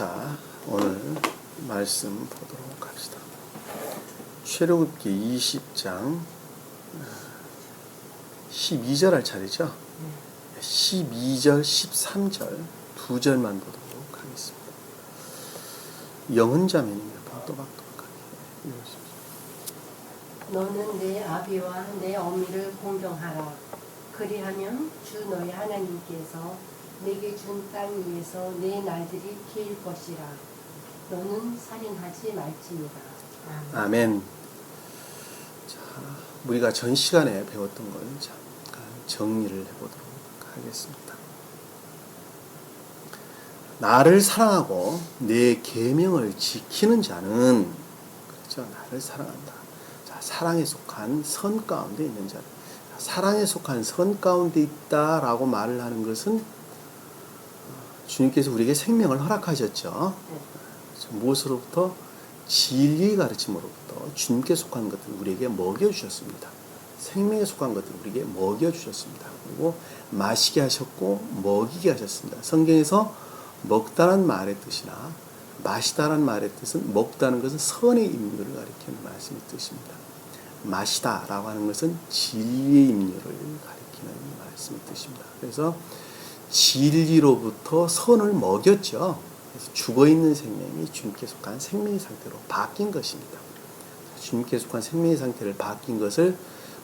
자, 오늘 말씀 보도록 합시다. 출애굽기 20장 12절 할 차례죠. 12절, 13절 두 절만 보도록 하겠습니다. 영은자매님입니다. 또박또박하게 읽으십시오. 너는 내 아비와 내 어미를 공경하라. 그리하면 주 너희 하나님께서 내게 준 땅 위에서 내 날들이 길 것이라. 너는 살인하지 말지니라. 아멘. 자, 우리가 전 시간에 배웠던 걸 잠깐 정리를 해보도록 하겠습니다. 나를 사랑하고 내 계명을 지키는 자는, 그렇죠? 나를 사랑한다. 자, 사랑에 속한 선 가운데 있는 자. 사랑에 속한 선 가운데 있다라고 말을 하는 것은 주님께서 우리에게 생명을 허락하셨죠. 무엇으로부터? 진리의 가르침으로부터 주님께 속한 것들을 우리에게 먹여주셨습니다. 생명에 속한 것들을 우리에게 먹여주셨습니다. 그리고 마시게 하셨고 먹이게 하셨습니다. 성경에서 먹다는 말의 뜻이나 마시다라는 말의 뜻은, 먹다는 것은 선의 임무를 가리키는 말씀의 뜻입니다. 마시다라고 하는 것은 진리의 임무를 가리키는 말씀의 뜻입니다. 그래서 진리로부터 선을 먹였죠. 그래서 죽어있는 생명이 주님께 속한 생명의 상태로 바뀐 것입니다. 주님께 속한 생명의 상태를 바뀐 것을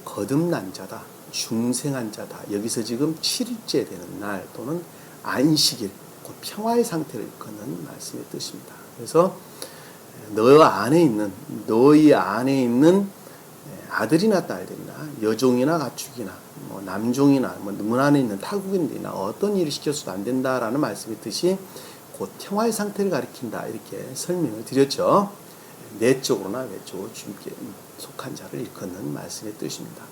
거듭난 자다, 중생한 자다. 여기서 지금 7일째 되는 날 또는 안식일, 곧 평화의 상태를 일컫는 말씀의 뜻입니다. 그래서 너희 안에 있는 아들이나 딸들이나 여종이나 가축이나 남종이나 문 안에 있는 타국인들이나 어떤 일을 시켜서도 안 된다라는 말씀의 뜻이 곧 평화의 상태를 가리킨다, 이렇게 설명을 드렸죠. 내적으로나 외적으로 주님께 속한 자를 일컫는 말씀의 뜻입니다.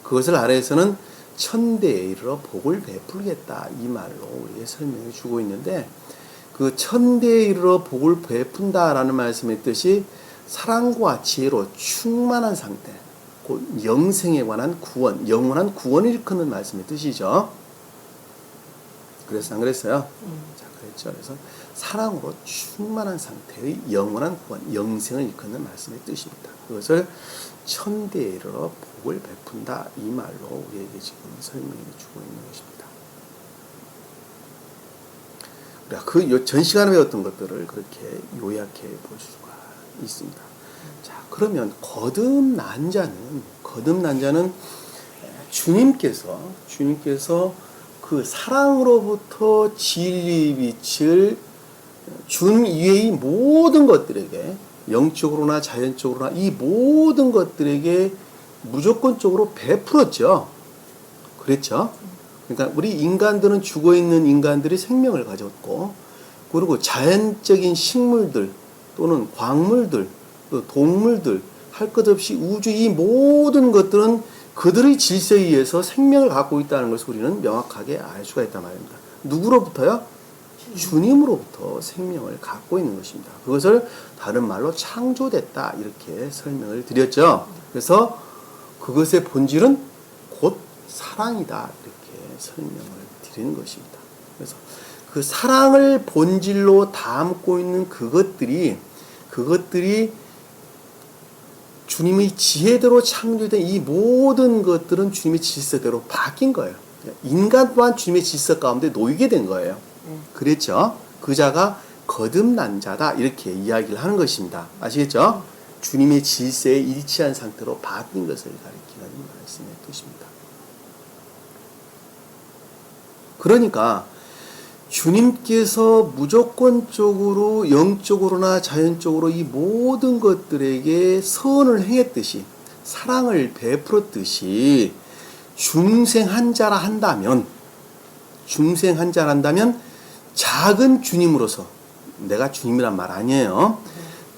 그것을 아래에서는 천대에 이르러 복을 베풀겠다, 이 말로 우리에게 설명해 주고 있는데, 그 천대에 이르러 복을 베푼다라는 말씀의 뜻이 사랑과 지혜로 충만한 상태, 곧 영생에 관한 구원, 영원한 구원을 일컫는 말씀의 뜻이죠. 그래서 안 그랬어요? 자, 그랬죠. 그래서 사랑으로 충만한 상태의 영원한 구원, 영생을 일컫는 말씀의 뜻입니다. 그것을 천대에 이르러 복을 베푼다, 이 말로 우리에게 지금 설명해 주고 있는 것입니다. 그 전 시간에 배웠던 것들을 그렇게 요약해 볼 수가 있습니다. 자, 그러면 거듭난 자는 주님께서 그 사랑으로부터 진리의 빛을 준 이외의 모든 것들에게, 영적으로나 자연적으로나 이 모든 것들에게 무조건적으로 베풀었죠. 그랬죠? 그러니까 우리 인간들은, 죽어있는 인간들이 생명을 가졌고, 그리고 자연적인 식물들 또는 광물들, 또 동물들, 할 것 없이 우주, 이 모든 것들은 그들의 질서에 의해서 생명을 갖고 있다는 것을 우리는 명확하게 알 수가 있단 말입니다. 누구로부터요? 주님으로부터 생명을 갖고 있는 것입니다. 그것을 다른 말로 창조됐다, 이렇게 설명을 드렸죠. 그래서 그것의 본질은 곧 사랑이다, 이렇게 설명을 드리는 것입니다. 그래서 그 사랑을 본질로 담고 있는 그것들이 주님의 지혜대로 창조된 이 모든 것들은 주님의 질서대로 바뀐 거예요. 인간 또한 주님의 질서 가운데 놓이게 된 거예요. 그랬죠? 그 자가 거듭난 자다, 이렇게 이야기를 하는 것입니다. 아시겠죠? 주님의 질서에 일치한 상태로 바뀐 것을 가리키는 말씀의 뜻입니다. 그러니까 주님께서 무조건적으로 영적으로나 자연적으로 이 모든 것들에게 선을 행했듯이, 사랑을 베풀었듯이 중생한 자라 한다면 작은 주님으로서, 내가 주님이란 말 아니에요.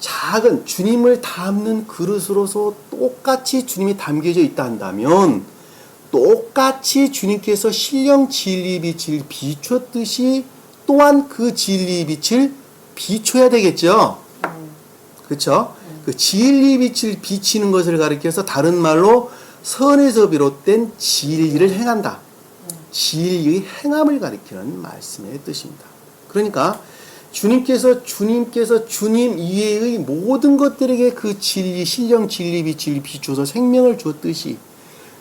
작은 주님을 담는 그릇으로서 똑같이 주님이 담겨져 있다 한다면, 똑같이 주님께서 신령 진리의 빛을 비췄듯이 또한 그 진리의 빛을 비춰야 되겠죠. 그렇죠? 그 진리의 빛을 비치는 것을 가리켜서 다른 말로 선에서 비롯된 진리를 행한다, 진리의 행함을 가리키는 말씀의 뜻입니다. 그러니까 주님께서 주님 이외의 모든 것들에게 그 진리, 신령, 진리, 빛, 진리, 비추어서 생명을 주었듯이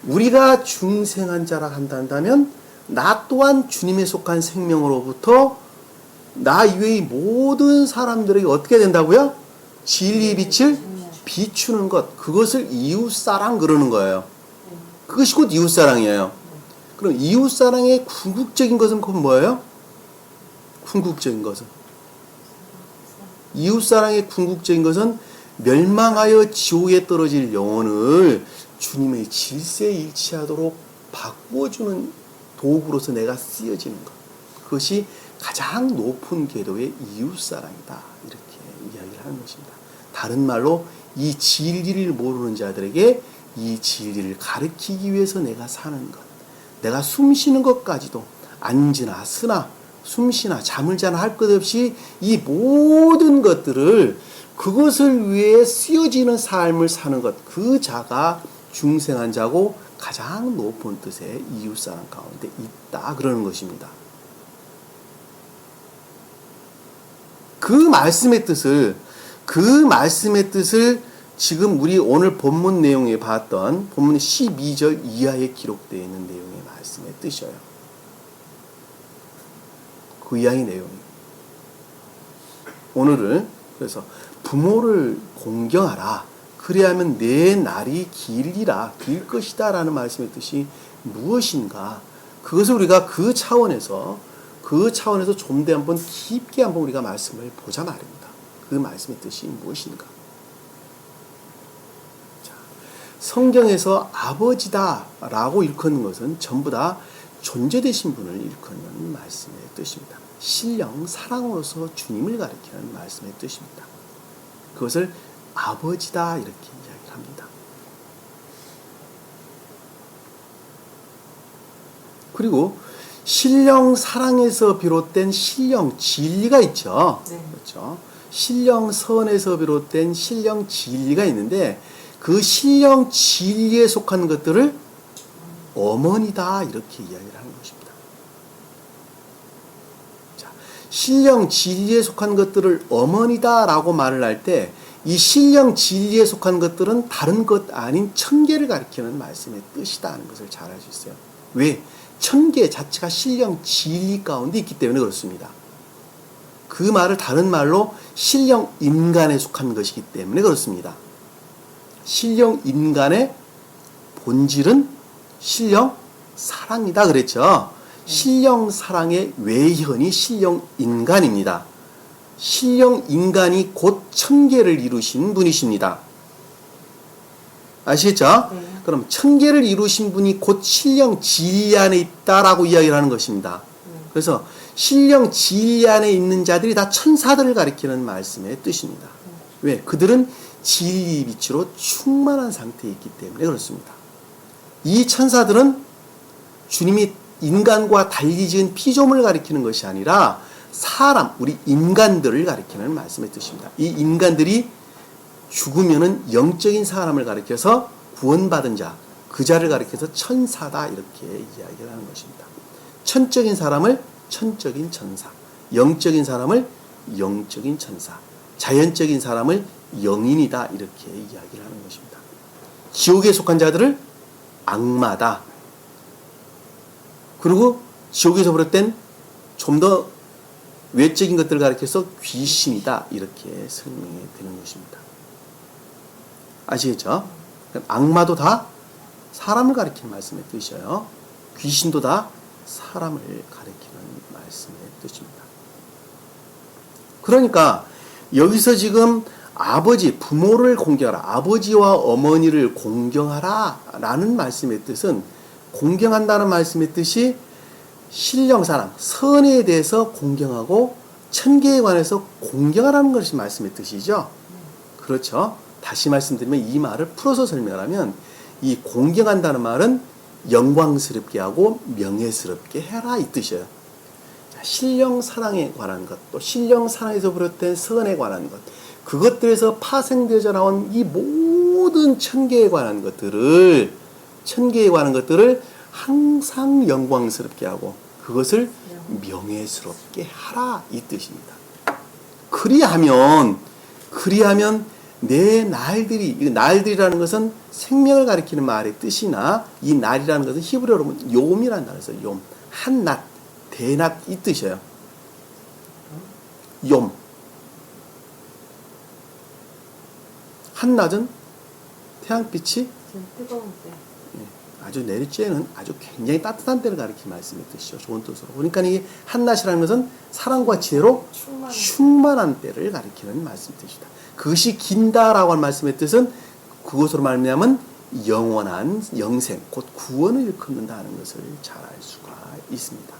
우리가 중생한 자라 한다면 나 또한 주님에 속한 생명으로부터 나 이외의 모든 사람들에게 어떻게 된다고요? 진리, 빛을 비추는 것. 그것을 이웃사랑 그러는 거예요. 그것이 곧 이웃사랑이에요. 그럼 이웃사랑의 궁극적인 것은 곧 뭐예요? 궁극적인 것은 이웃사랑의 궁극적인 것은 멸망하여 지옥에 떨어질 영혼을 주님의 질서에 일치하도록 바꾸어주는 도구로서 내가 쓰여지는 것. 그것이 가장 높은 궤도의 이웃사랑이다. 이렇게 이야기를 하는 것입니다. 다른 말로 이 진리를 모르는 자들에게 이 진리를 가르치기 위해서 내가 사는 것. 내가 숨쉬는 것까지도 앉으나 쓰나 숨쉬나 잠을 자나 할 것 없이 이 모든 것들을 그것을 위해 쓰여지는 삶을 사는 것. 그 자가 중생한 자고 가장 높은 뜻의 이웃사랑 가운데 있다. 그러는 것입니다. 그 말씀의 뜻을 지금 우리 오늘 본문 내용에 봤던 본문 12절 이하에 기록되어 있는 내용의 말씀의 뜻이에요. 그 이하의 내용이. 오늘은 그래서 부모를 공경하라. 그리하면 내 날이 길리라. 길 것이다. 라는 말씀의 뜻이 무엇인가. 그것을 우리가 그 차원에서 좀 더 한번 깊게 한번 우리가 말씀을 보자 말입니다. 그 말씀의 뜻이 무엇인가. 자, 성경에서 아버지다 라고 일컫는 것은 전부 다 존재되신 분을 일컫는 말씀의 뜻입니다. 신령 사랑으로서 주님을 가리키는 말씀의 뜻입니다. 그것을 아버지다 이렇게 이야기를 합니다. 그리고 신령 사랑에서 비롯된 신령 진리가 있죠. 네. 그렇죠. 신령 선에서 비롯된 신령 진리가 있는데 그 신령 진리에 속한 것들을 어머니다 이렇게 이야기를 하는 것입니다. 자, 신령 진리에 속한 것들을 어머니다라고 말을 할 때 이 신령 진리에 속한 것들은 다른 것 아닌 천계를 가리키는 말씀의 뜻이다 하는 것을 잘 알 수 있어요. 왜? 천계 자체가 신령 진리 가운데 있기 때문에 그렇습니다. 그 말을 다른 말로 신령 인간에 속한 것이기 때문에 그렇습니다. 신령 인간의 본질은 신령 사랑이다 그랬죠. 신령 사랑의 외현이 신령 인간입니다. 신령 인간이 곧 천계를 이루신 분이십니다. 아시겠죠? 네. 그럼 천계를 이루신 분이 곧 신령 진리 안에 있다라고 이야기를 하는 것입니다. 그래서 신령 진리 안에 있는 자들이 다 천사들을 가리키는 말씀의 뜻입니다. 왜? 그들은 진리 빛으로 충만한 상태에 있기 때문에 그렇습니다. 이 천사들은 주님이 인간과 달리 지은 피조물을 가리키는 것이 아니라 사람, 우리 인간들을 가리키는 말씀의 뜻입니다. 이 인간들이 죽으면은 영적인 사람을 가리켜서 구원받은 자, 그 자를 가리켜서 천사다 이렇게 이야기를 하는 것입니다. 천적인 사람을 천적인 천사, 영적인 사람을 영적인 천사, 자연적인 사람을 영인이다 이렇게 이야기를 하는 것입니다. 지옥에 속한 자들을 악마다. 그리고 지옥에서 비롯된 좀 더 외적인 것들을 가리켜서 귀신이다 이렇게 설명이 되는 것입니다. 아시겠죠? 악마도 다 사람을 가리키는 말씀의 뜻이에요. 귀신도 다 사람을 가리키는 말씀의 뜻입니다. 그러니까 여기서 지금 아버지, 부모를 공경하라, 아버지와 어머니를 공경하라 라는 말씀의 뜻은, 공경한다는 말씀의 뜻이 신령 사랑, 선에 대해서 공경하고 천계에 관해서 공경하라는 것이 말씀의 뜻이죠. 그렇죠. 다시 말씀드리면 이 말을 풀어서 설명하면 이 공경한다는 말은 영광스럽게 하고 명예스럽게 해라 이 뜻이에요. 자, 신령 사랑에 관한 것, 또 신령 사랑에서 비롯된 선에 관한 것, 그것들에서 파생되어져 나온 이 모든 천계에 관한 것들을 항상 영광스럽게 하고 그것을 명예스럽게 하라 이 뜻입니다. 그리하면 내 날들이, 이 날들이라는 것은 생명을 가리키는 말의 뜻이나 이 날이라는 것은 히브리어로 보면 욤이라는 단어에서 욤, 한낮, 대낮 이 뜻이에요. 욤. 한낮은 태양빛이 좀 뜨거운 때. 아주 내리쬐는 아주 굉장히 따뜻한 때를 가리키는 말씀의 뜻이죠. 좋은 뜻으로. 그러니까 이게 한낮이라는 것은 사랑과 지혜로 충만한 때를 가리키는 말씀 뜻이다. 그것이 긴다라고 하는 말씀의 뜻은 그것으로 말미암은 영원한 영생, 곧 구원을 일컫는다 하는 것을 잘 알 수가 있습니다.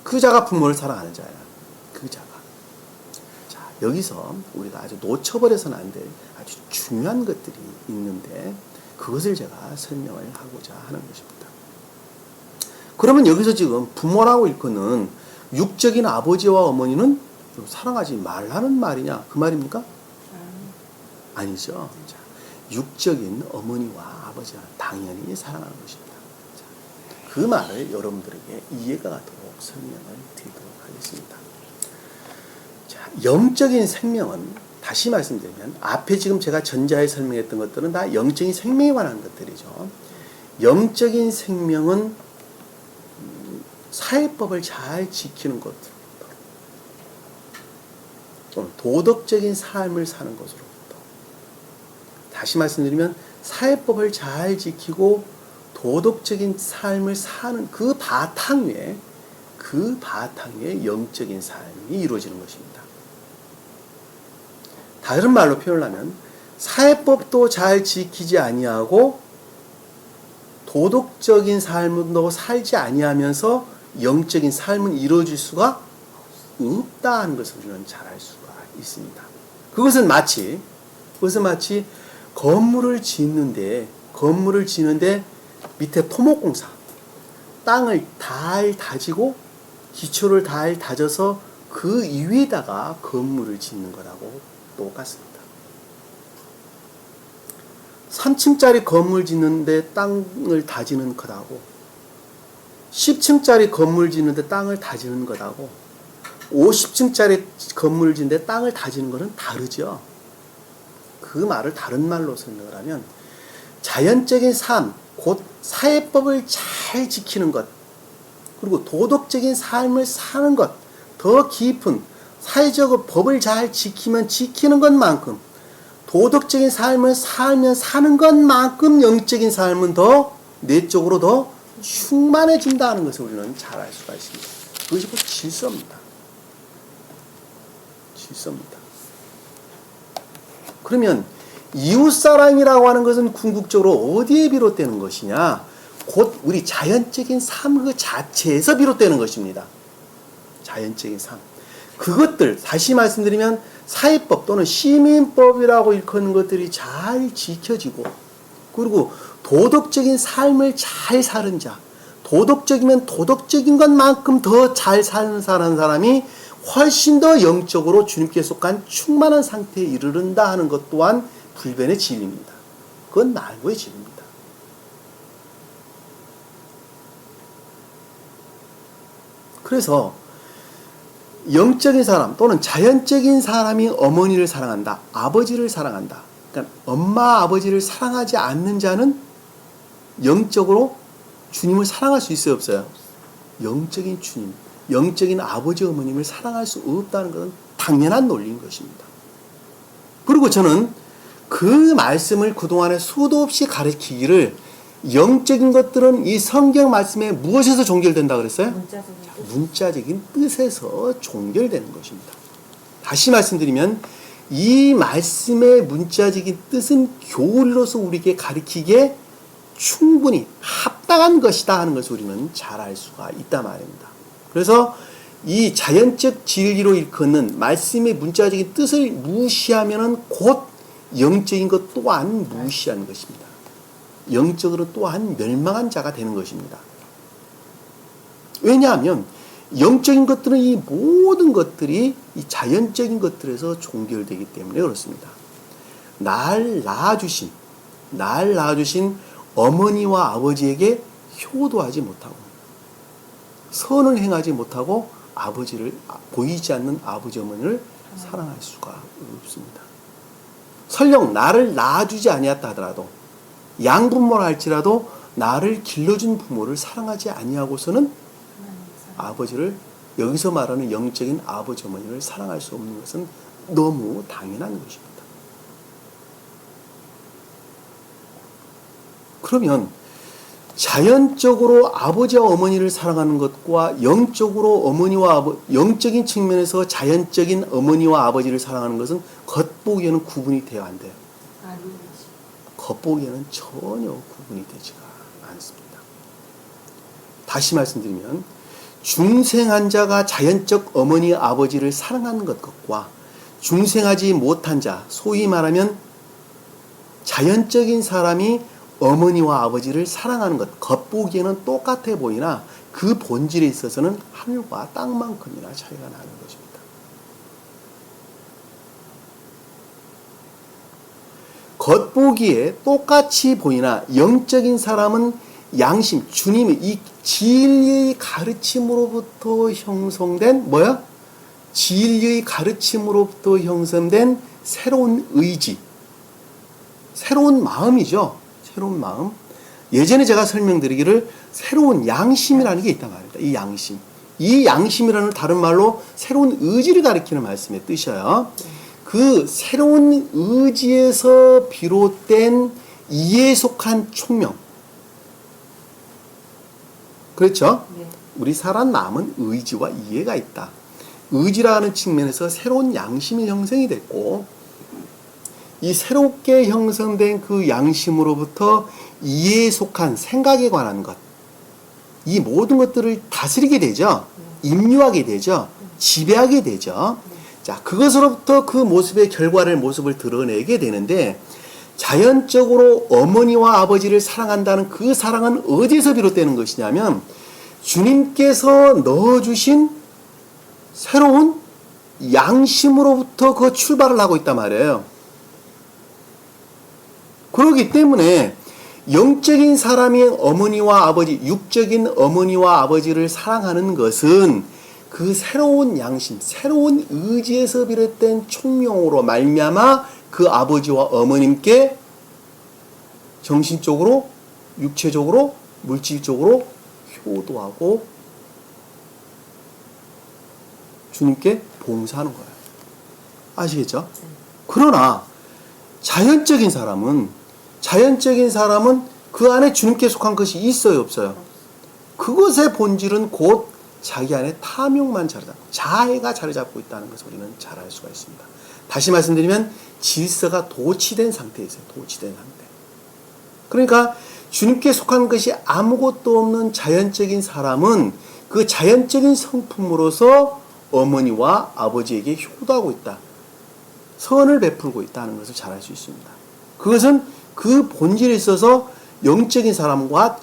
그 자가 부모를 사랑하는 자야. 그 자가. 자, 여기서 우리가 아주 놓쳐버려서는 안 될 아주 중요한 것들이 있는데 그것을 제가 설명을 하고자 하는 것입니다. 그러면 여기서 지금 부모라고 일컫는 육적인 아버지와 어머니는 사랑하지 말라는 말이냐? 그 말입니까? 아니죠. 자, 육적인 어머니와 아버지와 당연히 사랑하는 것입니다. 자, 그 말을 여러분들에게 이해가 가도록 설명을 드리도록 하겠습니다. 자, 영적인 생명은 다시 말씀드리면 앞에 지금 제가 전자에 설명했던 것들은 다 영적인 생명에 관한 것들이죠. 영적인 생명은 사회법을 잘 지키는 것으로부터 도덕적인 삶을 사는 것으로부터 다시 말씀드리면 사회법을 잘 지키고 도덕적인 삶을 사는 그 바탕 위에 영적인 삶이 이루어지는 것입니다. 다른 말로 표현하면 사회법도 잘 지키지 아니하고 도덕적인 삶도 살지 아니하면서 영적인 삶은 이루어질 수가 없다는 것을 우리는 잘 알 수가 있습니다. 그것은 마치 건물을 짓는데 밑에 토목공사 땅을 달 다지고 기초를 달 다져서 그 위에다가 건물을 짓는 거라고 똑같습니다. 3층짜리 건물 짓는데 땅을 다지는 것하고 10층짜리 건물 짓는데 땅을 다지는 것하고 50층짜리 건물을 짓는데 땅을 다지는 것은 다르죠. 그 말을 다른 말로 설명을 하면 자연적인 삶, 곧 사회법을 잘 지키는 것, 그리고 도덕적인 삶을 사는 것, 더 깊은 사회적으로 법을 잘 지키면 지키는 것만큼 도덕적인 삶을 살면 사는 것만큼 영적인 삶은 더 내적으로 더 충만해진다는 것을 우리는 잘 알 수가 있습니다. 그것이 곧 질서입니다. 질서입니다. 그러면 이웃사랑이라고 하는 것은 궁극적으로 어디에 비롯되는 것이냐? 곧 우리 자연적인 삶 그 자체에서 비롯되는 것입니다. 자연적인 삶. 그것들 다시 말씀드리면 사회법 또는 시민법이라고 일컫는 것들이 잘 지켜지고 그리고 도덕적인 삶을 잘 사는 자, 도덕적이면 도덕적인 것만큼 더 잘 사는 사람이 훨씬 더 영적으로 주님께 속한 충만한 상태에 이르른다 하는 것 또한 불변의 진리입니다. 그건 말고의 진리입니다. 그래서 영적인 사람 또는 자연적인 사람이 어머니를 사랑한다. 아버지를 사랑한다. 그러니까 엄마 아버지를 사랑하지 않는 자는 영적으로 주님을 사랑할 수 있어요 없어요? 영적인 주님, 영적인 아버지 어머님을 사랑할 수 없다는 것은 당연한 논리인 것입니다. 그리고 저는 그 말씀을 그동안에 수도 없이 가르치기를 영적인 것들은 이 성경 말씀에 무엇에서 종결된다 그랬어요? 문자적인 뜻에서 종결되는 것입니다. 다시 말씀드리면 이 말씀의 문자적인 뜻은 교리로서 우리에게 가르치기에 충분히 합당한 것이다 하는 것을 우리는 잘 알 수가 있단 말입니다. 그래서 이 자연적 진리로 일컫는 말씀의 문자적인 뜻을 무시하면 곧 영적인 것 또한 무시하는 것입니다. 영적으로 또한 멸망한 자가 되는 것입니다. 왜냐하면 영적인 것들은 이 모든 것들이 이 자연적인 것들에서 종결되기 때문에 그렇습니다. 날 낳아주신 어머니와 아버지에게 효도하지 못하고 선을 행하지 못하고 보이지 않는 아버지 어머니를 사랑할 수가 없습니다. 설령 나를 낳아주지 아니었다 하더라도 양부모라 할지라도 나를 길러준 부모를 사랑하지 아니하고서는 아버지를, 여기서 말하는 영적인 아버지 어머니를 사랑할 수 없는 것은 너무 당연한 것입니다. 그러면 자연적으로 아버지와 어머니를 사랑하는 것과 영적으로 영적인 측면에서 자연적인 어머니와 아버지를 사랑하는 것은 겉보기에는 구분이 돼야 안 돼요. 겉보기에는 전혀 구분이 되지가 않습니다. 다시 말씀드리면 중생한 자가 자연적 어머니 아버지를 사랑하는 것과 중생하지 못한 자, 소위 말하면 자연적인 사람이 어머니와 아버지를 사랑하는 것, 겉보기에는 똑같아 보이나 그 본질에 있어서는 하늘과 땅만큼이나 차이가 나는 것입니다. 겉보기에 똑같이 보이나 영적인 사람은 양심, 주님의 이 진리의 가르침으로부터 형성된 진리의 가르침으로부터 형성된 새로운 의지, 새로운 마음이죠. 새로운 마음. 예전에 제가 설명드리기를 새로운 양심이라는 게 있단 말입니다. 이 양심. 이 양심이라는 다른 말로 새로운 의지를 가리키는 말씀의 뜻이에요. 그 새로운 의지에서 비롯된 이에 속한 총명. 그렇죠? 네. 우리 사람 마음은 의지와 이해가 있다. 의지라는 측면에서 새로운 양심이 형성이 됐고, 이 새롭게 형성된 그 양심으로부터 이해에 속한 생각에 관한 것, 이 모든 것들을 다스리게 되죠. 임유하게 되죠. 지배하게 되죠. 자, 그것으로부터 그 모습의 모습을 드러내게 되는데, 자연적으로 어머니와 아버지를 사랑한다는 그 사랑은 어디서 비롯되는 것이냐면 주님께서 넣어주신 새로운 양심으로부터 그 출발을 하고 있단 말이에요. 그렇기 때문에 영적인 사람이 어머니와 아버지, 육적인 어머니와 아버지를 사랑하는 것은 그 새로운 양심, 새로운 의지에서 비롯된 총명으로 말미암아 그 아버지와 어머님께 정신적으로, 육체적으로, 물질적으로 효도하고 주님께 봉사하는 거예요. 아시겠죠? 그러나 자연적인 사람은 그 안에 주님께 속한 것이 있어요, 없어요? 그것의 본질은 곧 자기 안에 탐욕만 자해가 자리 잡고 있다는 것을 우리는 잘 알 수가 있습니다. 다시 말씀드리면 질서가 도취된 상태에 있어요. 도취된 상태. 그러니까 주님께 속한 것이 아무것도 없는 자연적인 사람은 그 자연적인 성품으로서 어머니와 아버지에게 효도하고 있다. 선을 베풀고 있다는 것을 잘 알 수 있습니다. 그것은 그 본질에 있어서 영적인 사람과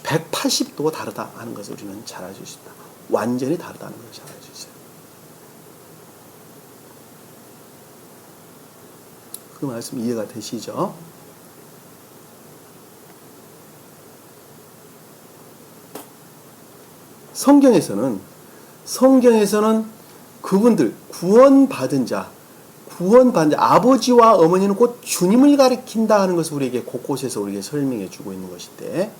180도가 다르다 하는 것을 우리는 잘 알 수 있습니다. 완전히 다르다는 것을 잘 알 수 있어요. 그 말씀 이해가 되시죠? 성경에서는 그분들 구원받은 자 아버지와 어머니는 곧 주님을 가리킨다 하는 것을 우리에게 곳곳에서 우리에게 설명해 주고 있는 것인데,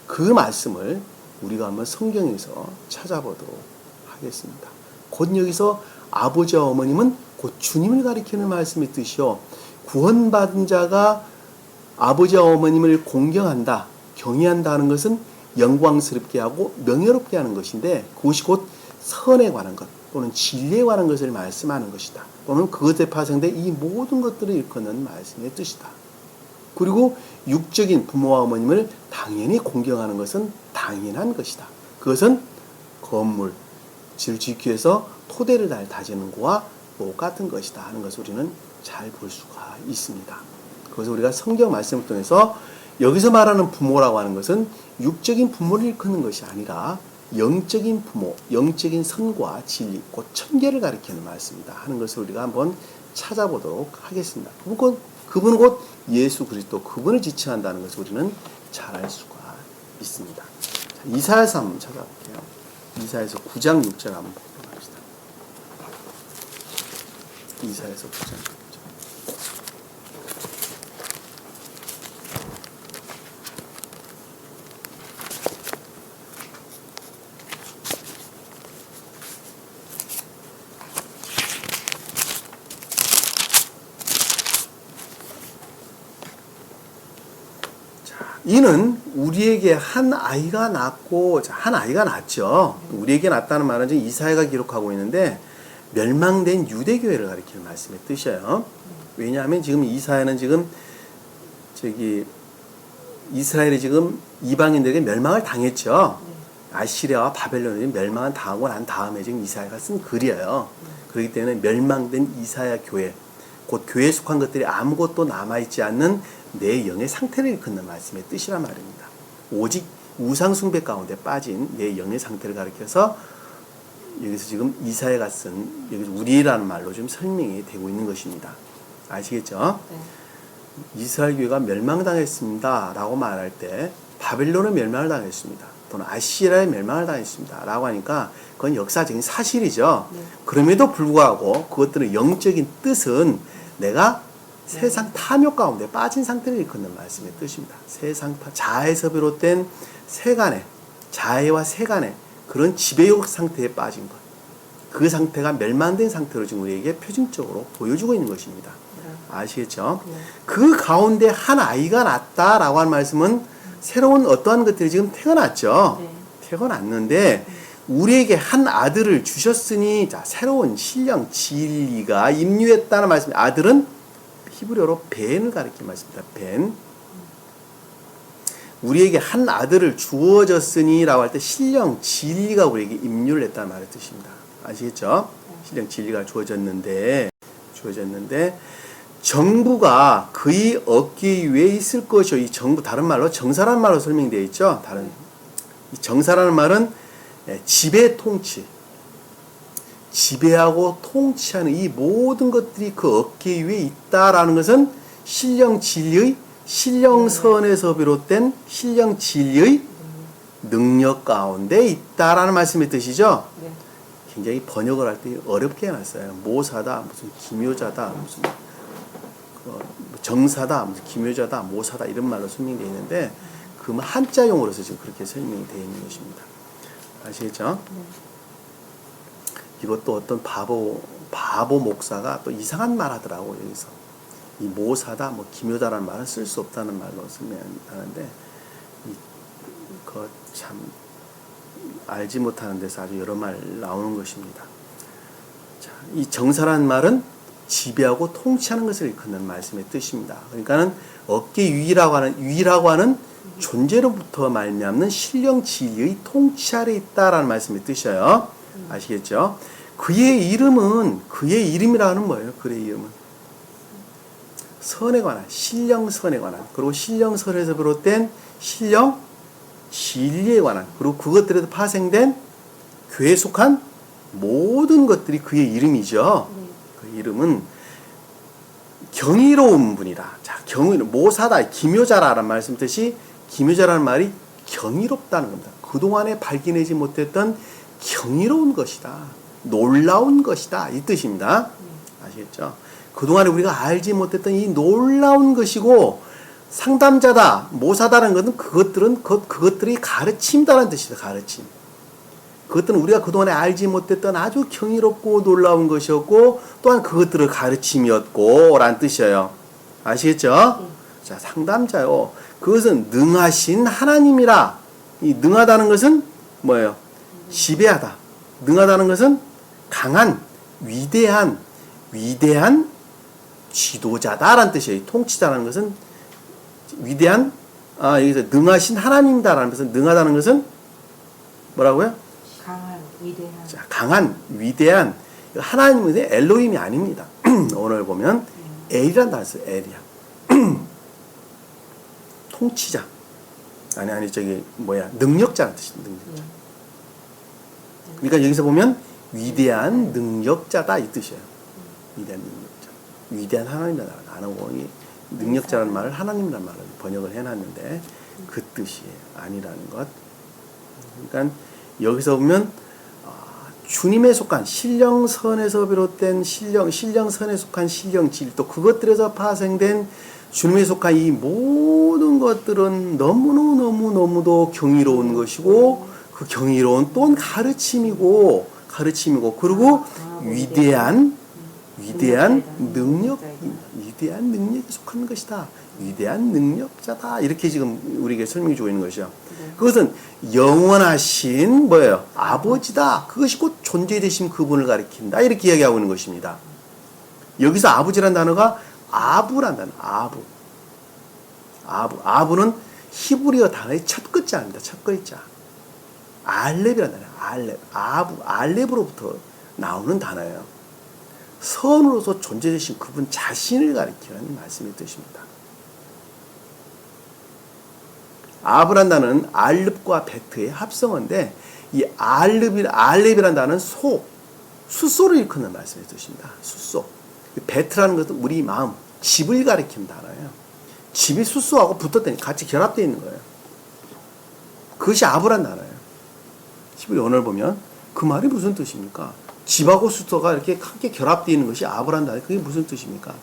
그 말씀을 우리가 한번 성경에서 찾아보도록 하겠습니다. 곧 여기서 아버지와 어머님은 곧 주님을 가리키는 말씀의 뜻이요, 구원받은 자가 아버지와 어머님을 공경한다, 경외한다 하는 것은 영광스럽게 하고 명예롭게 하는 것인데, 그것이 곧 선에 관한 것 또는 진리에 관한 것을 말씀하는 것이다. 또는 그것에 파생된 이 모든 것들을 일컫는 말씀의 뜻이다. 그리고 육적인 부모와 어머님을 당연히 공경하는 것은 당연한 것이다. 그것은 건물, 질 짓기 위해서 토대를 다지는 것과 똑같은 것이다 하는 것을 우리는 잘 볼 수가 있습니다. 그래서 우리가 성경 말씀을 통해서 여기서 말하는 부모라고 하는 것은 육적인 부모를 일컫는 것이 아니라 영적인 부모, 영적인 선과 진리, 곧 천계를 가리키는 말씀이다 하는 것을 우리가 한번 찾아보도록 하겠습니다. 그분은 곧 예수 그리스도, 그분을 지칭한다는 것을 우리는 잘 알 수가 있습니다. 이사야서 한번 찾아볼게요. 이사야서 9장 6절 한번 보도록 합시다. 이사야서 9장 6절. 이는 우리에게 한 아이가 낳고, 한 아이가 낳죠. 우리에게 낳았다는 말은 지금 이사야가 기록하고 있는데 멸망된 유대교회를 가리키는 말씀의 뜻이에요. 왜냐하면 지금 이사야는 지금 이스라엘이 지금 이방인들에게 멸망을 당했죠. 아시리아와 바벨론이 멸망을 당하고 난 다음에 지금 이사야가 쓴 글이에요. 그렇기 때문에 멸망된 이사야 교회, 곧 교회에 속한 것들이 아무것도 남아있지 않는 내 영의 상태를 일컫는 말씀의 뜻이란 말입니다. 오직 우상숭배 가운데 빠진 내 영의 상태를 가리켜서 여기서 지금 이사야가 쓴 여기서 우리라는 말로 좀 설명이 되고 있는 것입니다. 아시겠죠? 네. 이스라엘 교회가 멸망당했습니다 라고 말할 때 바벨론은 멸망을 당했습니다. 또는 아시리아의 멸망을 당했습니다 라고 하니까 그건 역사적인 사실이죠. 네. 그럼에도 불구하고 그것들의 영적인 뜻은 내가 세상 탐욕 가운데 빠진 상태를 일컫는 말씀의 뜻입니다. 자아에서 비롯된 세간의, 자아와 세간의 그런 지배욕 상태에 빠진 것. 그 상태가 멸망된 상태로 지금 우리에게 표징적으로 보여주고 있는 것입니다. 아시겠죠? 그 가운데 한 아이가 낳았다라고 하는 말씀은 새로운 어떠한 것들이 지금 태어났죠. 태어났는데 우리에게 한 아들을 주셨으니 자, 새로운 신령 진리가 임유했다는 말씀. 아들은 히브리어로 벤을 가리키는 말씀입니다. 벤. 우리에게 한 아들을 주어졌으니 라고 할 때 신령 진리가 우리에게 임유를 했다는 말의 뜻입니다. 아시겠죠? 신령 진리가 주어졌는데 정부가 그의 얻기 위해 있을 것이요. 이 정부 다른 말로 정사라는 말로 설명되어 있죠. 이 정사라는 말은 지배 통치, 지배하고 통치하는 이 모든 것들이 그 얻기 위해 있다라는 것은 신령 진리의 신령선에서 비롯된 신령 진리의 능력 가운데 있다라는 말씀의 뜻이죠. 굉장히 번역을 할 때 어렵게 해놨어요. 모사다, 무슨 기묘자다, 무슨 정사다, 무슨 기묘자다, 모사다 이런 말로 설명되어 있는데 그 한자용어로서 지금 그렇게 설명이 되어 있는 것입니다. 아시겠죠? 이것도 어떤 바보 목사가 또 이상한 말 하더라고, 여기서. 이 모사다, 기묘다라는 말은 쓸 수 없다는 말로 설명하는데, 그거 참, 알지 못하는 데서 아주 여러 말 나오는 것입니다. 자, 이 정사라는 말은 지배하고 통치하는 것을 일컫는 말씀의 뜻입니다. 그러니까는 어깨 위라고 하는 존재로부터 말미암는 신령 진리의 통치 아래 있다라는 말씀의 뜻이에요. 아시겠죠? 그의 이름이라는 뭐예요? 그의 이름은 선에 관한, 신령선에 관한, 그리고 신령선에서 비롯된 신령 진리에 관한, 그리고 그것들에도 파생된 교회에 속한 모든 것들이 그의 이름이죠. 그 이름은 경이로운 분이라. 자, 모사다, 기묘자라는 말씀 뜻이 기묘자라는 말이 경이롭다는 겁니다. 그동안에 발견하지 못했던 경이로운 것이다. 놀라운 것이다. 이 뜻입니다. 아시겠죠? 그동안에 우리가 알지 못했던 이 놀라운 것이고 상담자다, 모사다라는 것은 그것들이 가르침이다라는 뜻이다. 가르침. 그것들은 우리가 그동안에 알지 못했던 아주 경이롭고 놀라운 것이었고 또한 그것들을 가르침이었고 라는 뜻이에요. 아시겠죠? 자, 상담자요. 그것은 능하신 하나님이라. 이 능하다는 것은 뭐예요? 지배하다. 능하다는 것은 강한, 위대한 지도자다라는 뜻이에요. 통치자라는 것은 위대한, 여기서 능하신 하나님이다라는 것은 능하다는 것은 뭐라고요? 강한, 위대한. 자, 강한, 위대한. 하나님은 엘로힘이 아닙니다. 오늘 보면 엘이란 단어 써요. 엘이야. 통치자. 능력자라는 뜻입니다. 능력자. 그러니까 여기서 보면 위대한 능력자다 이 뜻이에요. 위대한 능력자. 위대한 하나님이라는 안 하고 능력자라는 말을 하나님이라는 말을 번역을 해놨는데 그 뜻이 아니라는 것. 그러니까 여기서 보면 주님에 속한 신령선에서 비롯된 신령선에 속한 신령질, 또 그것들에서 파생된 주님에 속한 이 모든 것들은 너무너무도 경이로운 것이고, 그 경이로운 또한 가르침이고 그리고 위대한 능력에 속한 것이다. 위대한 능력자다. 이렇게 지금 우리에게 설명해 주고 있는 것이죠. 그것은 영원하신 뭐예요? 아버지다. 그것이 곧 존재되신 그분을 가리킨다. 이렇게 이야기하고 있는 것입니다. 여기서 아버지란 단어가 아부란 단어. 아부는 히브리어 단어의 첫 글자입니다. 첫 글자. 알렙이란 단어예요. 알렙으로부터 나오는 단어예요. 선으로서 존재되신 그분 자신을 가리키는 말씀의 뜻입니다. 아브란 단어는 알렙과 베트의 합성어인데, 이 알렙이란 단어는 숫소를 일컫는 말씀의 뜻입니다. 숫소. 베트라는 것은 우리 마음, 집을 가리키는 단어예요. 집이 숫소하고 붙었더니 같이 결합되어 있는 거예요. 그것이 아브란 단어예요. 히브리 언어를 보면 그 말이 무슨 뜻입니까? 집하고 숫소가 이렇게 함께 결합되어 있는 것이 아브란 단어예요. 그게 무슨 뜻입니까?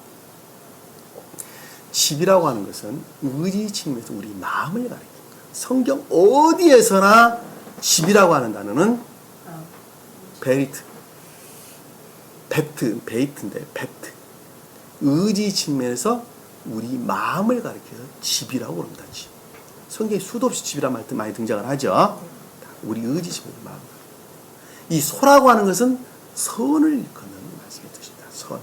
집이라고 하는 것은 의지 측면에서 우리 마음을 가리킵니다. 성경 어디에서나 집이라고 하는 단어는 베이트인데 의지 측면에서 우리 마음을 가리켜서 집이라고 그럽니다. 집. 성경에 수도 없이 집이라는 말 많이 등장을 하죠. 우리 의지 측면에서 마음. 이 소라고 하는 것은 선을 일컫는 말씀의 뜻입니다. 선.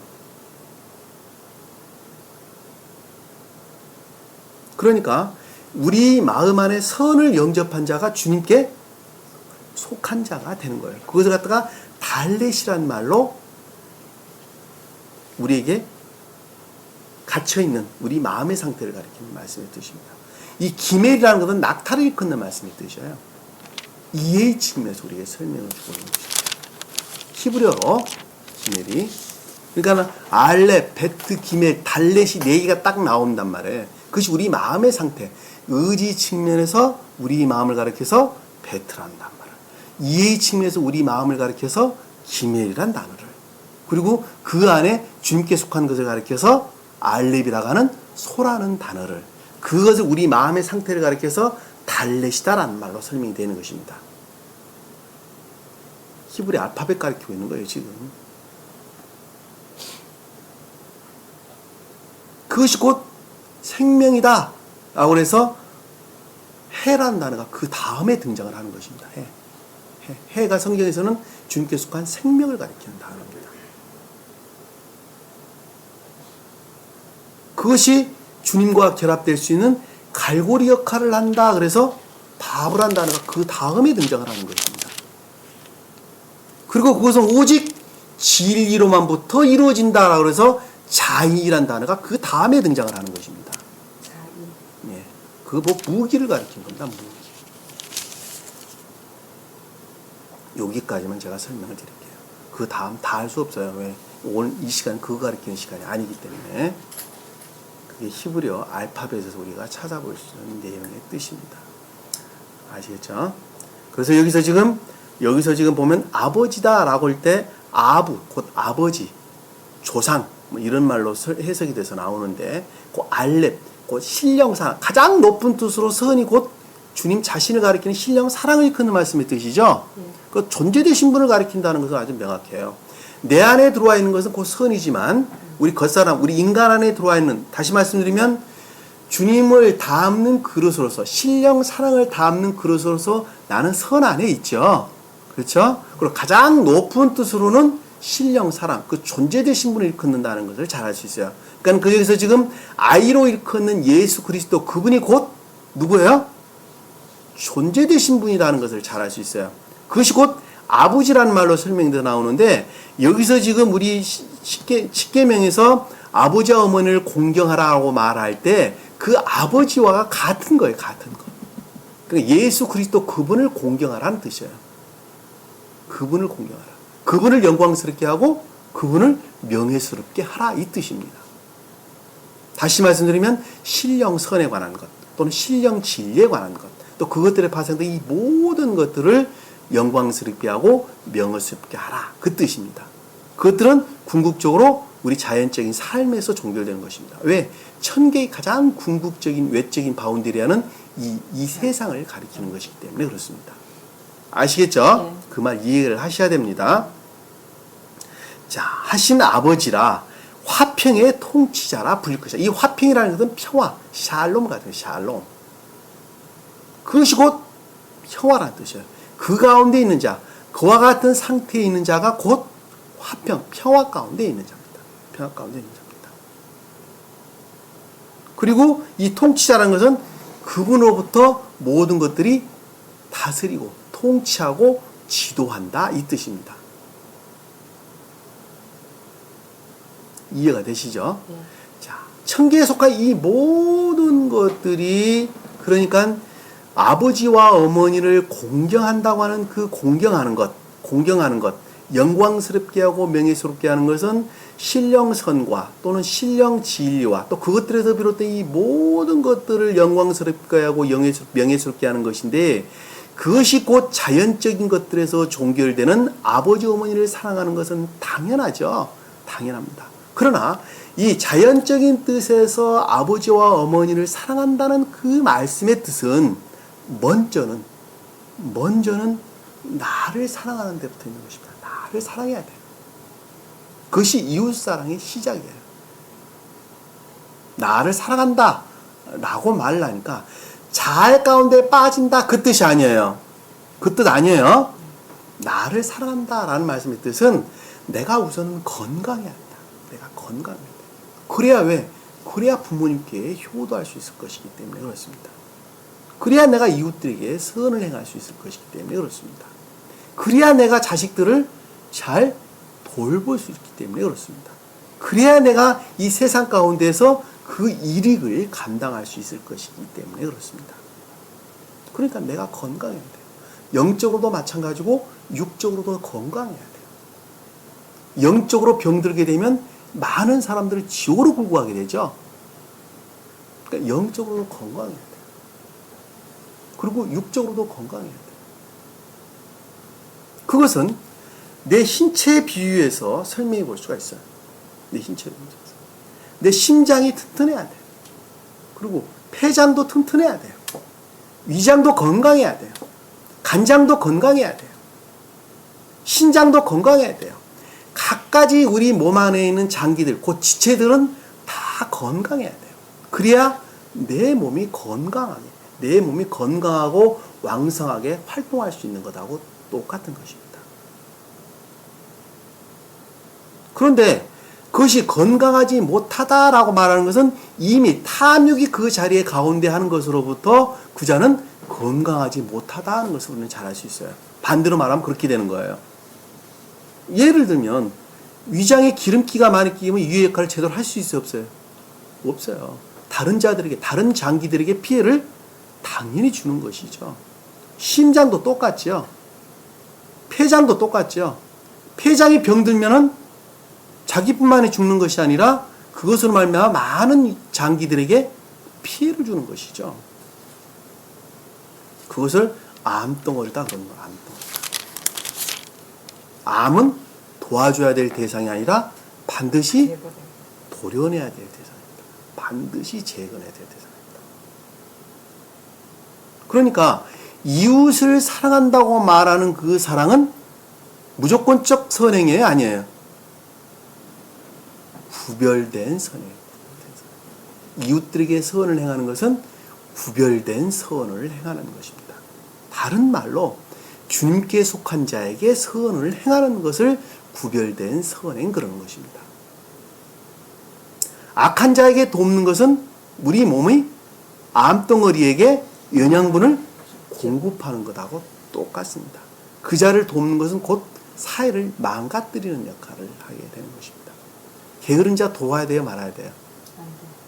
그러니까 우리 마음 안에 선을 영접한 자가 주님께 속한 자가 되는 거예요. 그것을 갖다가 달렛이라는 말로 우리에게 갇혀있는 우리 마음의 상태를 가리키는 말씀의 뜻입니다. 이 기멜이라는 것은 낙타를 일컫는 말씀의 뜻이에요. 이해의 측면에서 우리에게 설명을 주고 있는 것입니다. 히브리어로 기멜이, 그러니까 알렙, 베트, 기멜, 달렛이 4개가 딱 나온단 말이에요. 그것이 우리 마음의 상태, 의지 측면에서 우리 마음을 가리켜서 베트라는 단어를, 이해의 측면에서 우리 마음을 가리켜서 기멜이란 단어를, 그리고 그 안에 주님께 속한 것을 가리켜서 알렙이라고 하는 소라는 단어를, 그것을 우리 마음의 상태를 가리켜서 달렛이다라는 말로 설명이 되는 것입니다. 히브리 알파벳 가리키고 있는 거예요, 지금. 그것이 곧 생명이다 라고 해서 해라는 단어가 그 다음에 등장을 하는 것입니다. 해가 성경에서는 주님께 속한 생명을 가리키는 단어입니다. 그것이 주님과 결합될 수 있는 갈고리 역할을 한다. 그래서 바브란 단어가 그 다음에 등장을 하는 것입니다. 그리고 그것은 오직 진리로만부터 이루어진다라고 해서 자의란 단어가 그 다음에 등장을 하는 것입니다. 자의. 예. 그 무기를 가리키는 겁니다. 무기. 여기까지만 제가 설명을 드릴게요. 그 다음 다 할 수 없어요. 왜? 오늘 이 시간 그거 가리키는 시간이 아니기 때문에. 그게 히브리어 알파벳에서 우리가 찾아볼 수 있는 내용의 뜻입니다. 아시겠죠? 그래서 여기서 지금 보면 아버지다라고 할 때 아부, 곧 아버지, 조상, 뭐 이런 말로 해석이 돼서 나오는데, 그 알렙, 곧 신령사랑, 가장 높은 뜻으로 선이 곧 주님 자신을 가리키는 신령 사랑을 일컫는 말씀의 뜻이죠. 그 존재되신 분을 가리킨다는 것은 아주 명확해요. 내 안에 들어와 있는 것은 곧 선이지만 우리 겉사람, 우리 인간 안에 들어와 있는, 다시 말씀드리면 주님을 담는 그릇으로서, 신령 사랑을 담는 그릇으로서 나는 선 안에 있죠. 그렇죠? 그리고 가장 높은 뜻으로는 신령 사랑, 그 존재되신 분을 일컫는다는 것을 잘 알 수 있어요. 그러니까 여기서 지금 아이로 일컫는 예수 그리스도, 그분이 곧 누구예요? 존재되신 분이라는 것을 잘 알 수 있어요. 그것이 곧 아버지라는 말로 설명되어 나오는데, 여기서 지금 우리 십계명에서 아버지와 어머니를 공경하라고 말할 때 그 아버지와 같은 거예요. 같은 거. 그러니까 예수 그리스도 그분을 공경하라는 뜻이에요. 그분을 공경하라. 그분을 영광스럽게 하고 그분을 명예스럽게 하라, 이 뜻입니다. 다시 말씀드리면 신령선에 관한 것, 또는 신령 진리에 관한 것, 또 그것들에 파생된 이 모든 것들을 영광스럽게 하고 명예스럽게 하라. 그 뜻입니다. 그것들은 궁극적으로 우리 자연적인 삶에서 종결되는 것입니다. 왜? 천계의 가장 궁극적인 외적인 바운더리아는 이 세상을 가리키는 것이기 때문에 그렇습니다. 아시겠죠? 네. 그 말 이해를 하셔야 됩니다. 자, 하신 아버지라 화평의 통치자라 불릴 것이다. 이 화평이라는 것은 평화, 샬롬 같은 샬롬. 그것이 곧 평화라는 뜻이에요. 그 가운데 있는 자, 그와 같은 상태에 있는 자가 곧 화평, 평화 가운데 있는 자입니다. 평화 가운데 있는 자입니다. 그리고 이 통치자라는 것은 그분으로부터 모든 것들이 다스리고 통치하고 지도한다 이 뜻입니다. 이해가 되시죠? 네. 자, 천계에 속한 이 모든 것들이 그러니까 아버지와 어머니를 공경한다고 하는 그 공경하는 것, 영광스럽게 하고 명예스럽게 하는 것은 신령선과 또는 신령진리와 또 그것들에서 비롯된 이 모든 것들을 영광스럽게 하고 명예스럽게 하는 것인데 그것이 곧 자연적인 것들에서 종결되는 아버지 어머니를 사랑하는 것은 당연하죠. 당연합니다. 그러나 이 자연적인 뜻에서 아버지와 어머니를 사랑한다는 그 말씀의 뜻은 먼저는 나를 사랑하는 데부터 있는 것입니다. 나를 사랑해야 돼요. 그것이 이웃사랑의 시작이에요. 나를 사랑한다 라고 말을 하니까 자할 가운데 빠진다 그 뜻이 아니에요. 그 뜻 아니에요. 나를 사랑한다 라는 말씀의 뜻은 내가 우선은 건강해야 한다. 내가 건강해야 돼. 그래야 왜? 그래야 부모님께 효도할 수 있을 것이기 때문에 그렇습니다. 그래야 내가 이웃들에게 선을 행할 수 있을 것이기 때문에 그렇습니다. 그래야 내가 자식들을 잘 돌볼 수 있기 때문에 그렇습니다. 그래야 내가 이 세상 가운데서 그 일익을 감당할 수 있을 것이기 때문에 그렇습니다. 그러니까 내가 건강해야 돼요. 영적으로도 마찬가지고 육적으로도 건강해야 돼요. 영적으로 병들게 되면 많은 사람들을 지옥으로 끌고 가게 되죠. 그러니까 영적으로도 건강해야 돼요. 그리고 육적으로도 건강해야 돼요. 그것은 내 신체에 비유해서 설명해 볼 수가 있어요. 내 신체에 비유해서. 내 심장이 튼튼해야 돼요. 그리고 폐장도 튼튼해야 돼요. 위장도 건강해야 돼요. 간장도 건강해야 돼요. 신장도 건강해야 돼요. 각가지 우리 몸 안에 있는 장기들, 그 지체들은 다 건강해야 돼요. 그래야 내 몸이 건강하고 왕성하게 활동할 수 있는 것하고 똑같은 것입니다. 그런데 그것이 건강하지 못하다라고 말하는 것은 이미 탐욕이 그 자리에 가운데 하는 것으로부터 그 자는 건강하지 못하다는 것을 우리는 잘 알 수 있어요. 반대로 말하면 그렇게 되는 거예요. 예를 들면 위장에 기름기가 많이 끼면 위의 역할을 제대로 할 수 있어요, 없어요? 없어요. 다른 자들에게, 다른 장기들에게 피해를 당연히 주는 것이죠. 심장도 똑같죠. 폐장도 똑같죠. 폐장이 병들면은 자기뿐만이 죽는 것이 아니라 그것으로 말미암아 많은 장기들에게 피해를 주는 것이죠. 그것을 암덩어리다 그러는 거예요. 암은 도와줘야 될 대상이 아니라 반드시 도려내야 될 대상입니다. 반드시 재건해야 될 대상입니다. 그러니까 이웃을 사랑한다고 말하는 그 사랑은 무조건적 선행이에요, 아니에요? 구별된 선이에요. 이웃들에게 선을 행하는 것은 구별된 선을 행하는 것입니다. 다른 말로 주님께 속한 자에게 선을 행하는 것을 구별된 선행 그러는 것입니다. 악한 자에게 돕는 것은 우리 몸의 암덩어리에게 영양분을 공급하는 것하고 똑같습니다. 그 자를 돕는 것은 곧 사회를 망가뜨리는 역할을 하게 되는 것입니다. 게으른 자 도와야 돼요, 말아야 돼요?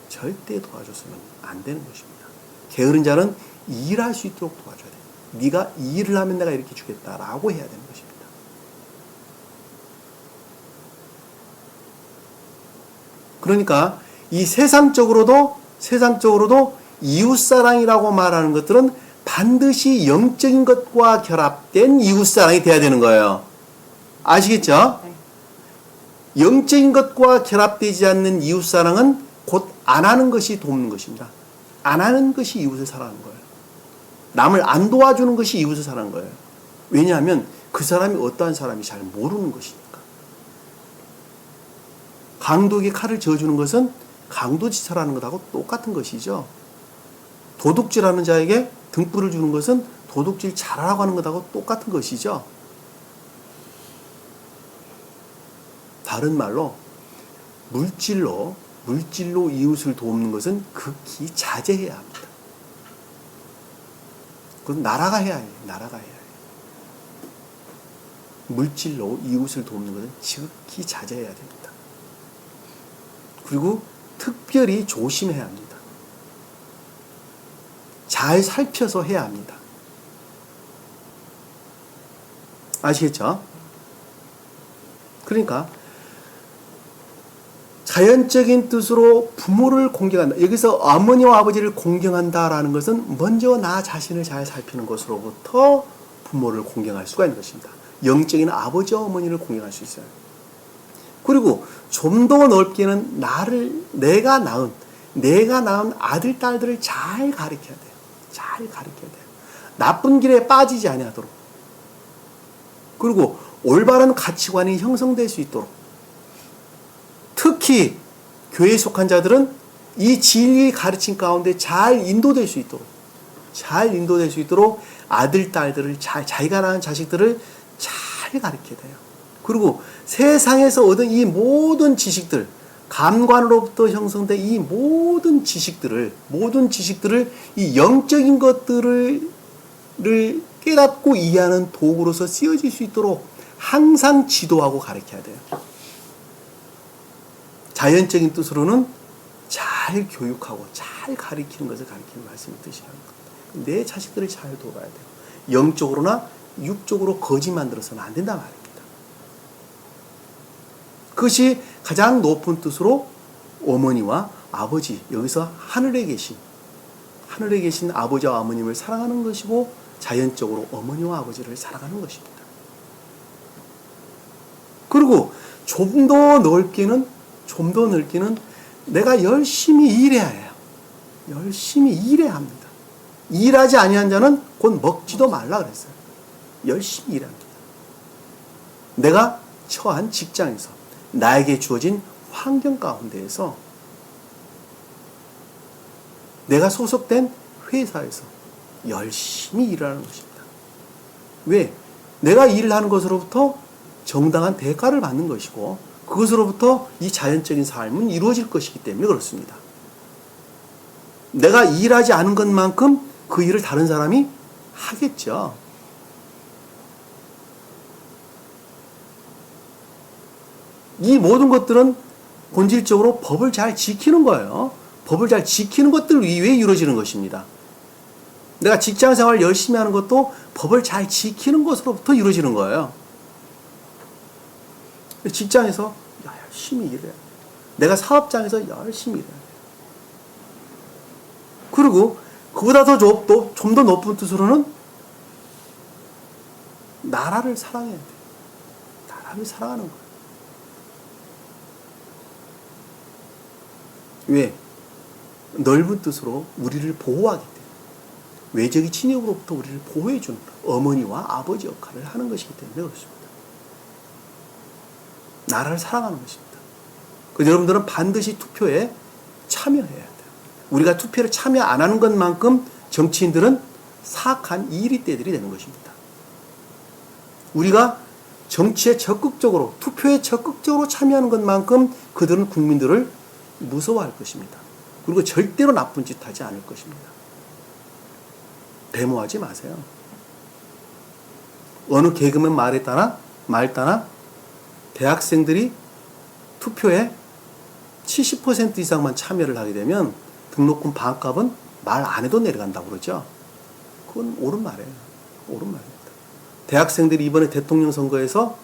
절대 도와줬으면 안 되는 것입니다. 게으른 자는 일할 수 있도록 도와줘야 돼요. 네가 이 일을 하면 내가 이렇게 주겠다라고 해야 되는 것입니다. 그러니까 이 세상적으로도 이웃사랑이라고 말하는 것들은 반드시 영적인 것과 결합된 이웃사랑이 돼야 되는 거예요. 아시겠죠? 네. 영적인 것과 결합되지 않는 이웃사랑은 곧 안 하는 것이 돕는 것입니다. 안 하는 것이 이웃을 사랑하는 거예요. 남을 안 도와주는 것이 이웃을 사랑하는 거예요. 왜냐하면 그 사람이 어떠한 사람이 잘 모르는 것이니까. 강도에게 칼을 쥐어주는 것은 강도짓하라는 것하고 똑같은 것이죠. 도둑질하는 자에게 등불을 주는 것은 도둑질 잘하라고 하는 것하고 똑같은 것이죠. 다른 말로 물질로 이웃을 돕는 것은 극히 자제해야 합니다. 그건 나라가 해야 해요. 나라가 해야 해요. 물질로 이웃을 돕는 것은 지극히 자제해야 됩니다. 그리고 특별히 조심해야 합니다. 잘 살펴서 해야 합니다. 아시겠죠? 그러니까 자연적인 뜻으로 부모를 공경한다. 여기서 어머니와 아버지를 공경한다라는 것은 먼저 나 자신을 잘 살피는 것으로부터 부모를 공경할 수가 있는 것입니다. 영적인 아버지와 어머니를 공경할 수 있어요. 그리고 좀 더 넓게는 내가 낳은 아들, 딸들을 잘 가르쳐야 돼요. 잘 가르쳐야 돼요. 나쁜 길에 빠지지 아니하도록. 그리고 올바른 가치관이 형성될 수 있도록. 특히 교회에 속한 자들은 이 진리의 가르침 가운데 잘 인도될 수 있도록 아들, 딸들을 자기가 낳은 자식들을 잘 가르쳐야 돼요. 그리고 세상에서 얻은 이 모든 지식들, 감관으로부터 형성된 이 모든 지식들을 이 영적인 것들을 깨닫고 이해하는 도구로서 쓰여질 수 있도록 항상 지도하고 가르쳐야 돼요. 자연적인 뜻으로는 잘 교육하고 잘 가르치는 것을 가르치는 말씀이 뜻이라는 것. 내 자식들을 잘 돌봐야 돼요. 영적으로나 육적으로 거지 만들어서는 안 된단 말입니다. 그것이 가장 높은 뜻으로 어머니와 아버지, 여기서 하늘에 계신 아버지와 어머님을 사랑하는 것이고 자연적으로 어머니와 아버지를 사랑하는 것입니다. 그리고 좀 더 넓게는 내가 열심히 일해야 해요. 열심히 일해야 합니다. 일하지 아니한 자는 곧 먹지도 말라 그랬어요. 열심히 일해야 합니다. 내가 처한 직장에서 나에게 주어진 환경 가운데에서 내가 소속된 회사에서 열심히 일하는 것입니다. 왜? 내가 일을 하는 것으로부터 정당한 대가를 받는 것이고 그것으로부터 이 자연적인 삶은 이루어질 것이기 때문에 그렇습니다. 내가 일하지 않은 것만큼 그 일을 다른 사람이 하겠죠. 이 모든 것들은 본질적으로 법을 잘 지키는 거예요. 법을 잘 지키는 것들 위해 이루어지는 것입니다. 내가 직장생활 열심히 하는 것도 법을 잘 지키는 것으로부터 이루어지는 거예요. 직장에서 열심히 일해야 돼. 내가 사업장에서 열심히 일해야 돼. 그리고 그보다 좀 더 높은 뜻으로는 나라를 사랑해야 돼. 나라를 사랑하는 거예요. 왜? 넓은 뜻으로 우리를 보호하기 때문에. 외적인 침입으로부터 우리를 보호해주는 어머니와 아버지 역할을 하는 것이기 때문에 그렇습니다. 나라를 사랑하는 것입니다. 그래서 여러분들은 반드시 투표에 참여해야 돼요. 우리가 투표를 참여 안 하는 것만큼 정치인들은 사악한 이리떼들이 되는 것입니다. 우리가 정치에 적극적으로, 투표에 적극적으로 참여하는 것만큼 그들은 국민들을 무서워할 것입니다. 그리고 절대로 나쁜 짓 하지 않을 것입니다. 데모하지 마세요. 어느 개그맨 말 따나 대학생들이 투표에 70% 이상만 참여를 하게 되면 등록금 반값은 말 안 해도 내려간다고 그러죠. 그건 옳은 말이에요. 옳은 말입니다. 대학생들이 이번에 대통령 선거에서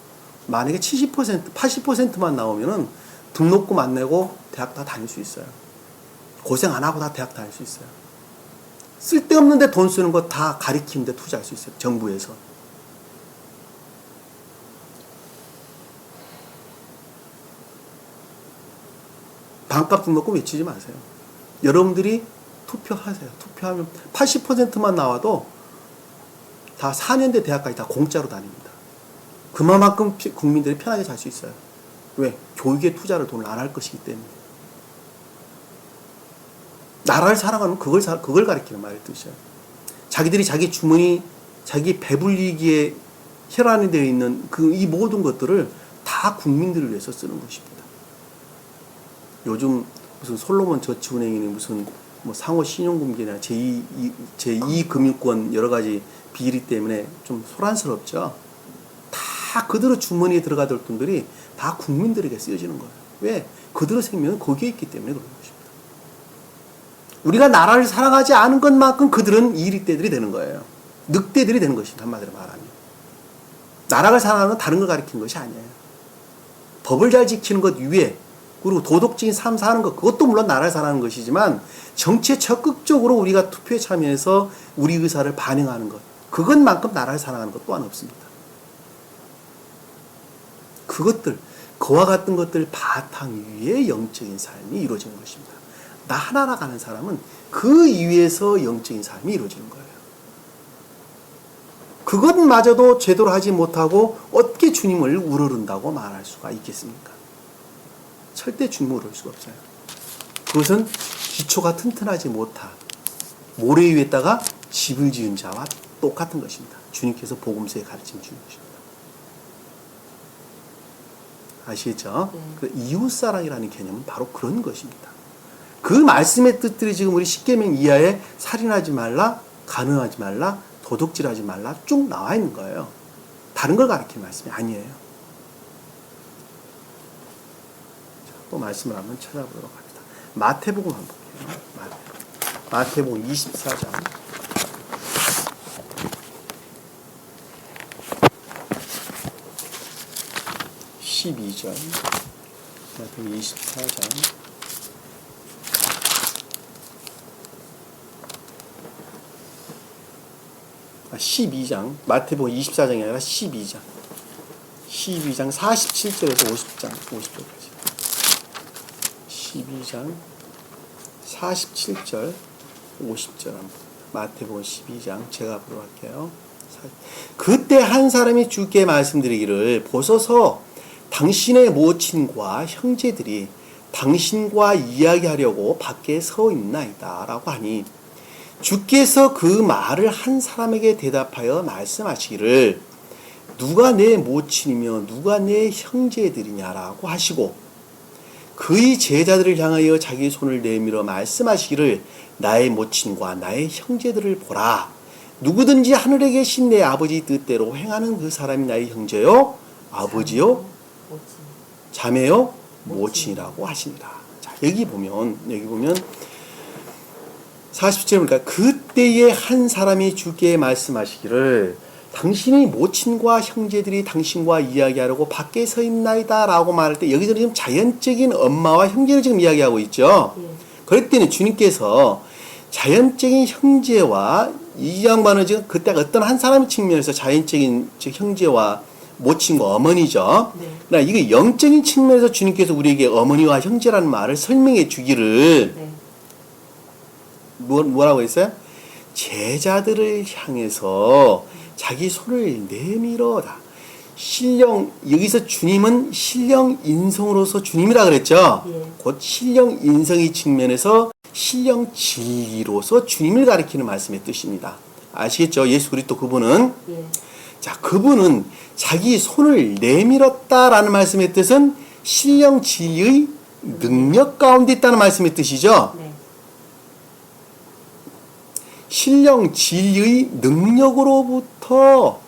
만약에 70%, 80%만 나오면은 등록금 안 내고 대학 다 다닐 수 있어요. 고생 안 하고 다 대학 다닐 수 있어요. 쓸데없는데 돈 쓰는 거 다 가리키는데 투자할 수 있어요. 정부에서. 반값 먹고 외치지 마세요. 여러분들이 투표하세요. 투표하면 80%만 나와도 다 4년대 대학까지 다 공짜로 다닙니다. 그만큼 국민들이 편하게 살 수 있어요. 왜? 교육에 투자를 돈을 안 할 것이기 때문에. 나라를 사랑하는 그걸 가리키는 말의 뜻이에요. 자기들이 자기 주머니, 자기 배불리기에 혈안이 되어 있는 이 모든 것들을 다 국민들을 위해서 쓰는 것입니다. 요즘 무슨 솔로몬 저축은행이 무슨 뭐 상호 신용금기나 제2금융권 여러 가지 비리 때문에 좀 소란스럽죠. 다 그대로 주머니에 들어가던 돈들이 다 국민들에게 쓰여지는 거예요. 왜? 그들의 생명은 거기에 있기 때문에 그런 것입니다. 우리가 나라를 사랑하지 않은 것만큼 그들은 이리떼들이 되는 거예요. 늑대들이 되는 것입니다. 한마디로 말하면. 나라를 사랑하는 건 다른 걸 가리키는 것이 아니에요. 법을 잘 지키는 것 위에 그리고 도덕적인 삶 사는 것, 그것도 물론 나라를 사랑하는 것이지만 정치에 적극적으로 우리가 투표에 참여해서 우리 의사를 반영하는 것, 그것만큼 나라를 사랑하는 것 또한 없습니다. 그것들, 그와 같은 것들 바탕 위에 영적인 삶이 이루어지는 것입니다. 나 하나 나가는 사람은 그 위에서 영적인 삶이 이루어지는 거예요. 그것마저도 제대로 하지 못하고 어떻게 주님을 우러른다고 말할 수가 있겠습니까? 절대 주님을 우러를 수가 없어요. 그것은 기초가 튼튼하지 못한 모래 위에다가 집을 지은 자와 똑같은 것입니다. 주님께서 복음서에 가르침 주는 것입니다. 아시겠죠? 그 이웃사랑이라는 개념은 바로 그런 것입니다. 그 말씀의 뜻들이 지금 우리 십계명 이하에 살인하지 말라, 간음하지 말라, 도둑질하지 말라 쭉 나와 있는 거예요. 다른 걸 가르치는 말씀이 아니에요. 자, 또 말씀을 한번 찾아보도록 합니다. 마태복음 한번 볼게요. 마태복음 24장. 마태복음 24장 12장, 마태복음 24장이 아니라 12장 47절에서 50절까지 12장 47절 50절 마태복음 12장 제가 보도록 할게요. 그때 한 사람이 주께 말씀드리기를 보소서 당신의 모친과 형제들이 당신과 이야기하려고 밖에 서 있나이다 라고 하니 주께서 그 말을 한 사람에게 대답하여 말씀하시기를 누가 내 모친이며 누가 내 형제들이냐라고 하시고 그의 제자들을 향하여 자기 손을 내밀어 말씀하시기를 나의 모친과 나의 형제들을 보라. 누구든지 하늘에 계신 내 아버지 뜻대로 행하는 그 사람이 나의 형제요 아버지요 자매요 모친이라고 하십니다. 자, 여기 보면 40절 보니까 그때에 한 사람이 주께 말씀하시기를 당신의 모친과 형제들이 당신과 이야기하려고 밖에 서 있나이다 라고 말할 때 여기서는 지금 자연적인 엄마와 형제를 지금 이야기하고 있죠. 그랬더니 주님께서 자연적인 형제와 이 양반은 지금 그때 어떤 한 사람의 측면에서 자연적인 즉 형제와 모친과 어머니죠. 그러나 이게 영적인 측면에서 주님께서 우리에게 어머니와 형제라는 말을 설명해 주기를 뭐라고 했어요? 제자들을 향해서 자기 손을 내밀어라. 여기서 주님은 신령 인성으로서 주님이라 그랬죠. 곧 신령 인성의 측면에서 신령 진리로서 주님을 가리키는 말씀의 뜻입니다. 아시겠죠? 예수 그리스도 그분은 자, 그분은 자기 손을 내밀었다라는 말씀의 뜻은 신령 진리의 능력 가운데 있다는 말씀의 뜻이죠. 신령 진리의 능력으로부터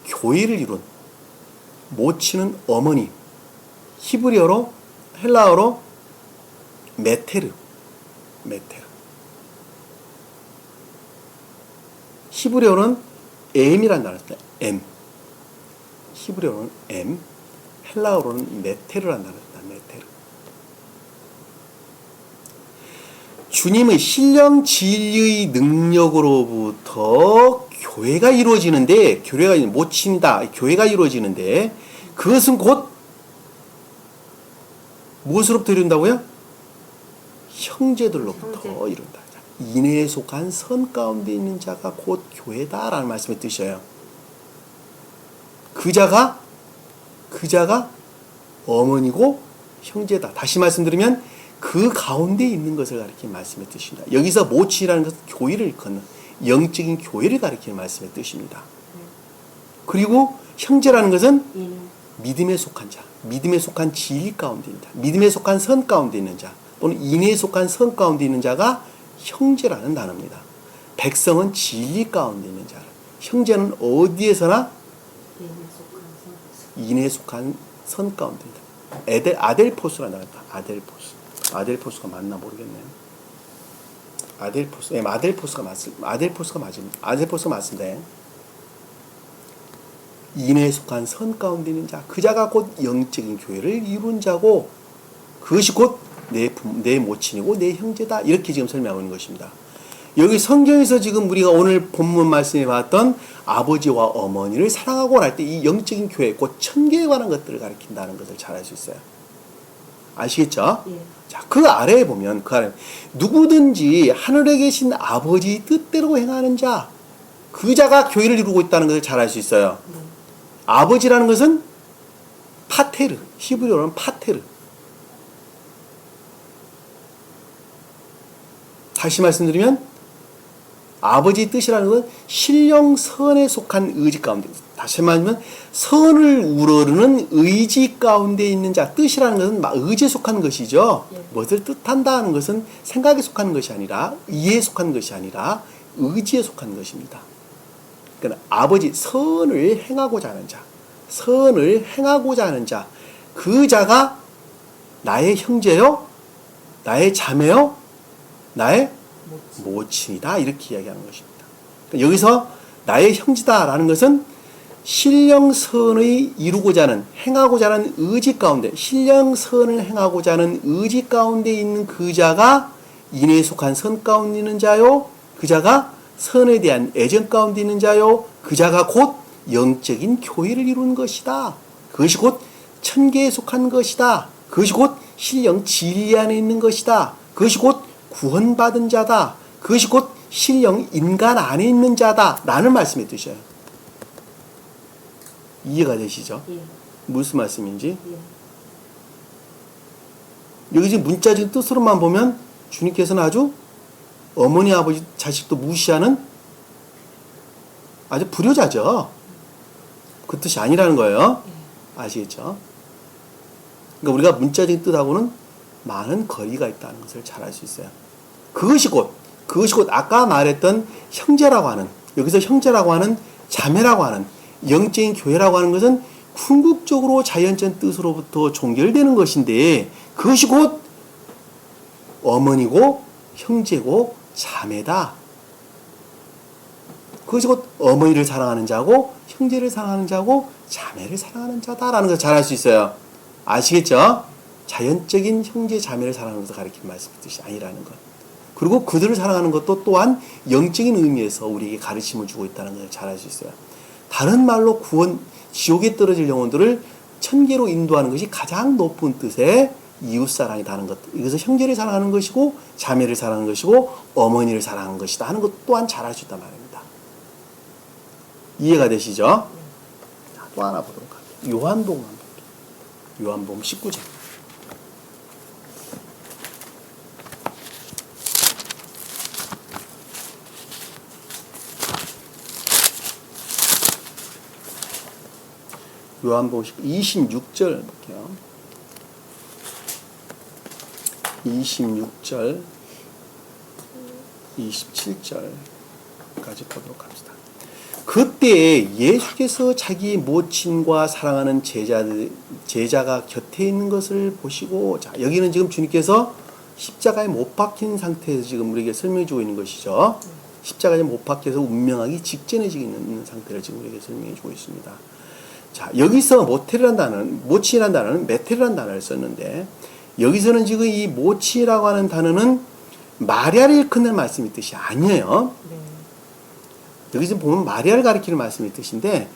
교회를 이룬 모친은 어머니, 히브리어로 헬라어로 메테르. 히브리어는 M이라는 단어입니다. M. 히브리어는 M, 헬라어로는 메테르라는 단어입니다. 메테르. 주님의 신령 진리의 능력으로부터 교회가 이루어지는데, 교회가 모친이다, 교회가 이루어지는데, 그것은 곧 무엇으로부터 이룬다고요? 형제들로부터 형제. 이룬다. 인애에 속한 선 가운데 있는 자가 곧 교회다라는 말씀의 뜻이에요. 그 자가 어머니고 형제다. 다시 말씀드리면 그 가운데 있는 것을 가리키는 말씀의 뜻입니다. 여기서 모친이라는 것은 교회를 일컫는 영적인 교회를 가리키는 말씀의 뜻입니다. 그리고 형제라는 것은 믿음에 속한 자, 믿음에 속한 진리 가운데 있는 자, 믿음에 속한 선 가운데 있는 자, 또는 인애에 속한 선 가운데 있는 자가 형제라는 단어입니다. 백성은 진리 가운데 있는 자를, 형제는 어디에서나 인애에 속한 선 가운데 있다. 아델포스가 나왔다. 아델포스가 맞나 모르겠네요. 아델포스가 맞습니다. 인애에 속한 선 가운데 있는 자, 그 자가 곧 영적인 교회를 이룬 자고, 그것이 곧 내 모친이고 내 형제다. 이렇게 지금 설명하고 있는 것입니다. 여기 성경에서 지금 우리가 오늘 본문 말씀에 봤던 아버지와 어머니를 사랑하고 할 때 이 영적인 교회, 곧 천계에 관한 것들을 가리킨다는 것을 잘 알 수 있어요. 아시겠죠? 예. 자, 그 아래에 보면, 누구든지 하늘에 계신 아버지 뜻대로 행하는 자, 그 자가 교회를 이루고 있다는 것을 잘 알 수 있어요. 아버지라는 것은 파테르, 히브리어로는 파테르. 다시 말씀드리면 아버지 뜻이라는 건 신령 선에 속한 의지 가운데, 다시 말하면 선을 우러르는 의지 가운데 있는 자, 뜻이라는 것은 의지에 속한 것이죠. 예. 무엇을 뜻한다는 것은 생각에 속한 것이 아니라, 이해에 속한 것이 아니라 의지에 속한 것입니다. 그러니까 아버지, 선을 행하고자 하는 자, 선을 행하고자 하는 자, 그 자가 나의 형제요, 나의 자매요, 나의 모친이다. 이렇게 이야기하는 것입니다. 그러니까 여기서 나의 형제다라는 것은 신령선의 이루고자 하는, 행하고자 하는 의지 가운데, 신령선을 행하고자 하는 의지 가운데 있는 그 자가 인애에 속한 선 가운데 있는 자요, 그 자가 선에 대한 애정 가운데 있는 자요, 그 자가 곧 영적인 교회를 이루는 것이다. 그것이 곧 천계에 속한 것이다. 그것이 곧 신령 진리 안에 있는 것이다. 그것이 곧 구원받은 자다. 그것이 곧 신령 인간 안에 있는 자다. 라는 말씀의 뜻이에요. 이해가 되시죠? 예. 무슨 말씀인지? 예. 여기 지금 문자적인 뜻으로만 보면 주님께서는 아주 어머니, 아버지, 자식도 무시하는 아주 불효자죠. 그 뜻이 아니라는 거예요. 아시겠죠? 그러니까 우리가 문자적인 뜻하고는 많은 거리가 있다는 것을 잘 알 수 있어요. 그것이 곧 아까 말했던 형제라고 하는, 여기서 형제라고 하는, 자매라고 하는, 영적인 교회라고 하는 것은 궁극적으로 자연적 뜻으로부터 종결되는 것인데, 그것이 곧 어머니고 형제고 자매다. 그것이 곧 어머니를 사랑하는 자고 형제를 사랑하는 자고 자매를 사랑하는 자다라는 것을 잘 알 수 있어요. 아시겠죠? 자연적인 형제 자매를 사랑하는 것을 가리키는 말씀의 뜻이 아니라는 것. 그리고 그들을 사랑하는 것도 또한 영적인 의미에서 우리에게 가르침을 주고 있다는 것을 잘 알 수 있어요. 다른 말로 지옥에 떨어질 영혼들을 천계로 인도하는 것이 가장 높은 뜻의 이웃사랑이라는 것. 이것은 형제를 사랑하는 것이고 자매를 사랑하는 것이고 어머니를 사랑하는 것이다 하는 것 또한 잘 알 수 있단 말입니다. 이해가 되시죠? 자, 또 하나 보도록 할게요. 요한복음 19장. 요한복음 26절 볼게요. 26절, 27절까지 보도록 합시다. 그때 예수께서 자기 모친과 사랑하는 제자가 곁에 있는 것을 보시고, 자, 여기는 지금 주님께서 십자가에 못 박힌 상태에서 지금 우리에게 설명해 주고 있는 것이죠. 십자가에 못 박혀서 운명하기 직전에 지금 있는 상태를 지금 우리에게 설명해 주고 있습니다. 자, 여기서 모친이라는 단어는 메테르라는 단어를 썼는데, 여기서는 지금 이 모친이라고 하는 단어는 마리아를 일컫는 말씀의 뜻이 아니에요. 네. 여기서 보면 마리아를 가리키는 말씀의 뜻인데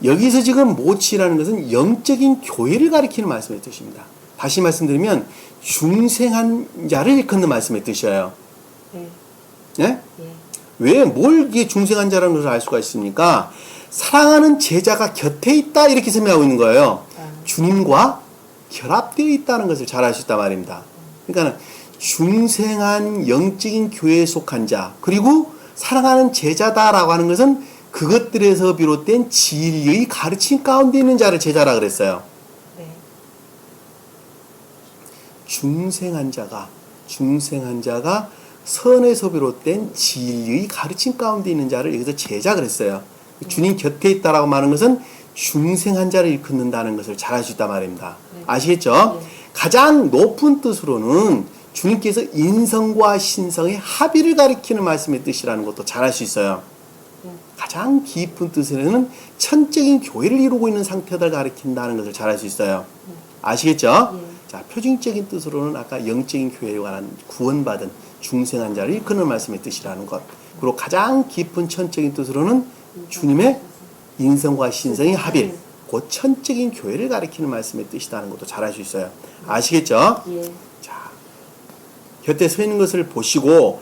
여기서 지금 모치라는 것은 영적인 교회를 가리키는 말씀의 뜻입니다. 다시 말씀드리면 중생한 자를 일컫는 말씀의 뜻이에요. 네. 네? 예. 왜, 뭘 이게 중생한 자라는 것을 알 수가 있습니까? 사랑하는 제자가 곁에 있다 이렇게 설명하고 있는 거예요. 주님과 결합되어 있다는 것을 잘 알 수 있단 말입니다. 그러니까 중생한 영적인 교회에 속한 자 그리고 사랑하는 제자다라고 하는 것은 그것들에서 비롯된 진리의 가르침 가운데 있는 자를 제자라 그랬어요. 네. 중생한 자가 선에서 비롯된 진리의 가르침 가운데 있는 자를 여기서 제자 그랬어요. 주님 곁에 있다라고 말하는 것은 중생한 자를 일컫는다는 것을 잘 알 수 있단 말입니다. 네. 아시겠죠? 네. 가장 높은 뜻으로는 주님께서 인성과 신성의 합의를 가리키는 말씀의 뜻이라는 것도 잘 알 수 있어요. 네. 가장 깊은 뜻에는 천적인 교회를 이루고 있는 상태를 가리킨다는 것을 잘 알 수 있어요. 네. 아시겠죠? 네. 자, 표준적인 뜻으로는 아까 영적인 교회에 관한 구원받은 중생한 자를 일컫는 말씀의 뜻이라는 것. 그리고 가장 깊은 천적인 뜻으로는 주님의 인성과 신성의 합일, 곧 천적인 교회를 가리키는 말씀의 뜻이라는 것도 잘 알 수 있어요. 아시겠죠? 예. 자, 곁에 서 있는 것을 보시고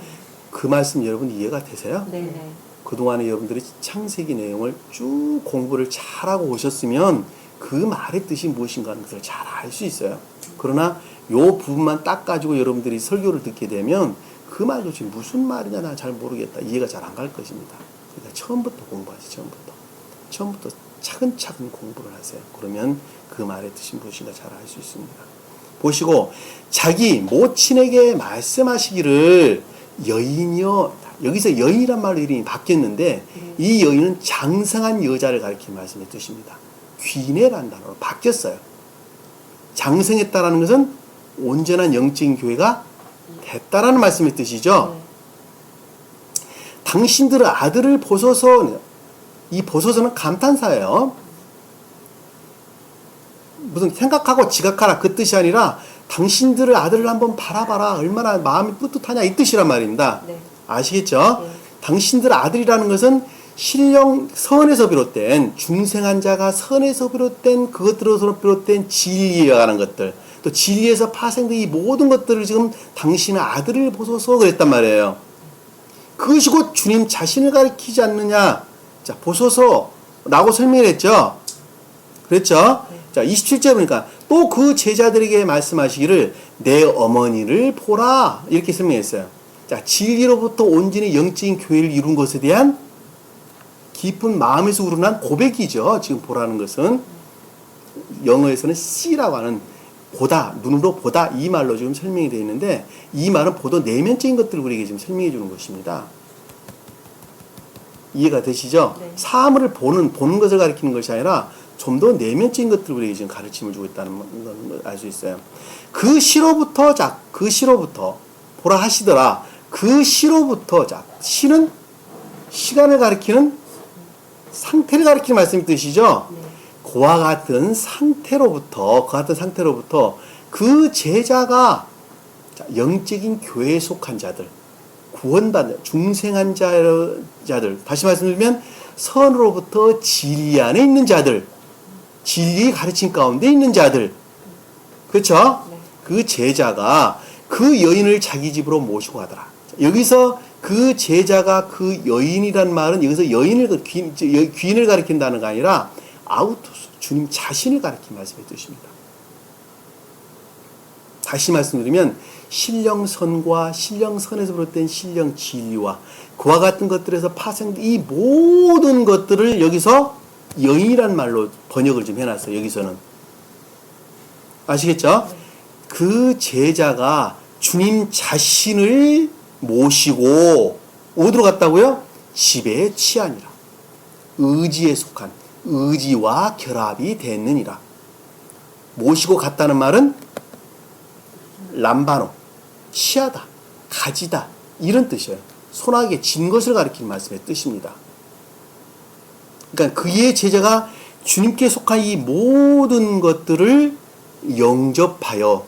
그 말씀 여러분 이해가 되세요? 네. 그동안에 여러분들이 창세기 내용을 쭉 공부를 잘하고 오셨으면 그 말의 뜻이 무엇인가 하는 것을 잘 알 수 있어요. 그러나 요 부분만 딱 가지고 여러분들이 설교를 듣게 되면 그 말 도대체 무슨 말이냐 나 잘 모르겠다. 이해가 잘 안 갈 것입니다. 그러니까 처음부터 공부하세요. 처음부터 차근차근 공부를 하세요. 그러면 그 말의 뜻이 무엇인가 잘 알 수 있습니다. 보시고 자기 모친에게 말씀하시기를 여인이여, 여기서 여인이란 말로 이름이 바뀌었는데 이 여인은 장성한 여자를 가리키는 말씀의 뜻입니다. 귀내라는 단어로 바뀌었어요. 장성했다라는 것은 온전한 영적인 교회가 됐다라는 말씀의 뜻이죠. 네. 당신들의 아들을 보소서. 이 보소서는 감탄사예요. 무슨 생각하고 지각하라 그 뜻이 아니라 당신들의 아들을 한번 바라봐라. 얼마나 마음이 뿌듯하냐 이 뜻이란 말입니다. 네. 아시겠죠? 네. 당신들의 아들이라는 것은 신령 선에서 비롯된 중생한 자가 선에서 비롯된 그것들에서 비롯된 진리에 관한 것들 또 진리에서 파생된 이 모든 것들을 지금 당신의 아들을 보소서 그랬단 말이에요. 그것이 곧 주님 자신을 가리키지 않느냐. 자, 보소서 라고 설명을 했죠. 그랬죠? 네. 자, 27절 보니까 또 그 제자들에게 말씀하시기를 내 어머니를 보라 이렇게 설명했어요. 자, 진리로부터 온전히 영적인 교회를 이룬 것에 대한 깊은 마음에서 우러난 고백이죠. 지금 보라는 것은 영어에서는 see라고 하는 보다, 눈으로 보다 이 말로 지금 설명이 되어 있는데 이 말은 보도 내면적인 것들을 우리에게 지금 설명해 주는 것입니다. 이해가 되시죠? 네. 사물을 보는 것을 가리키는 것이 아니라 좀 더 내면적인 것들을 우리에게 지금 가르침을 주고 있다는 걸 알 수 있어요. 그 시로부터 보라 하시더라. 그 시로부터 시는 시간을 가리키는 상태를 가리키는 말씀의 뜻이죠. 네. 그와 같은 상태로부터 그 제자가 영적인 교회에 속한 자들, 구원받는 중생한 자들, 다시 말씀드리면 선으로부터 진리 안에 있는 자들, 진리의 가르침 가운데 있는 자들, 그렇죠? 네. 그 제자가 그 여인을 자기 집으로 모시고 가더라. 여기서 그 제자가 그 여인이란 말은 여기서 여인을 귀인을 가리킨다는 게 아니라 아우토스 주님 자신을 가리킨 말씀의 뜻입니다. 다시 말씀드리면 신령선과 신령선에서 비롯된 신령 진리와 그와 같은 것들에서 파생된 이 모든 것들을 여기서 여인이란 말로 번역을 좀 해놨어요. 여기서는 아시겠죠? 네. 그 제자가 주님 자신을 모시고 어디로 갔다고요? 집에 취하니라. 의지에 속한 의지와 결합이 됐느니라. 모시고 갔다는 말은 람바노, 취하다, 가지다 이런 뜻이에요. 손아귀에 진 것을 가리키는 말씀의 뜻입니다. 그러니까 그의 제자가 주님께 속한 이 모든 것들을 영접하여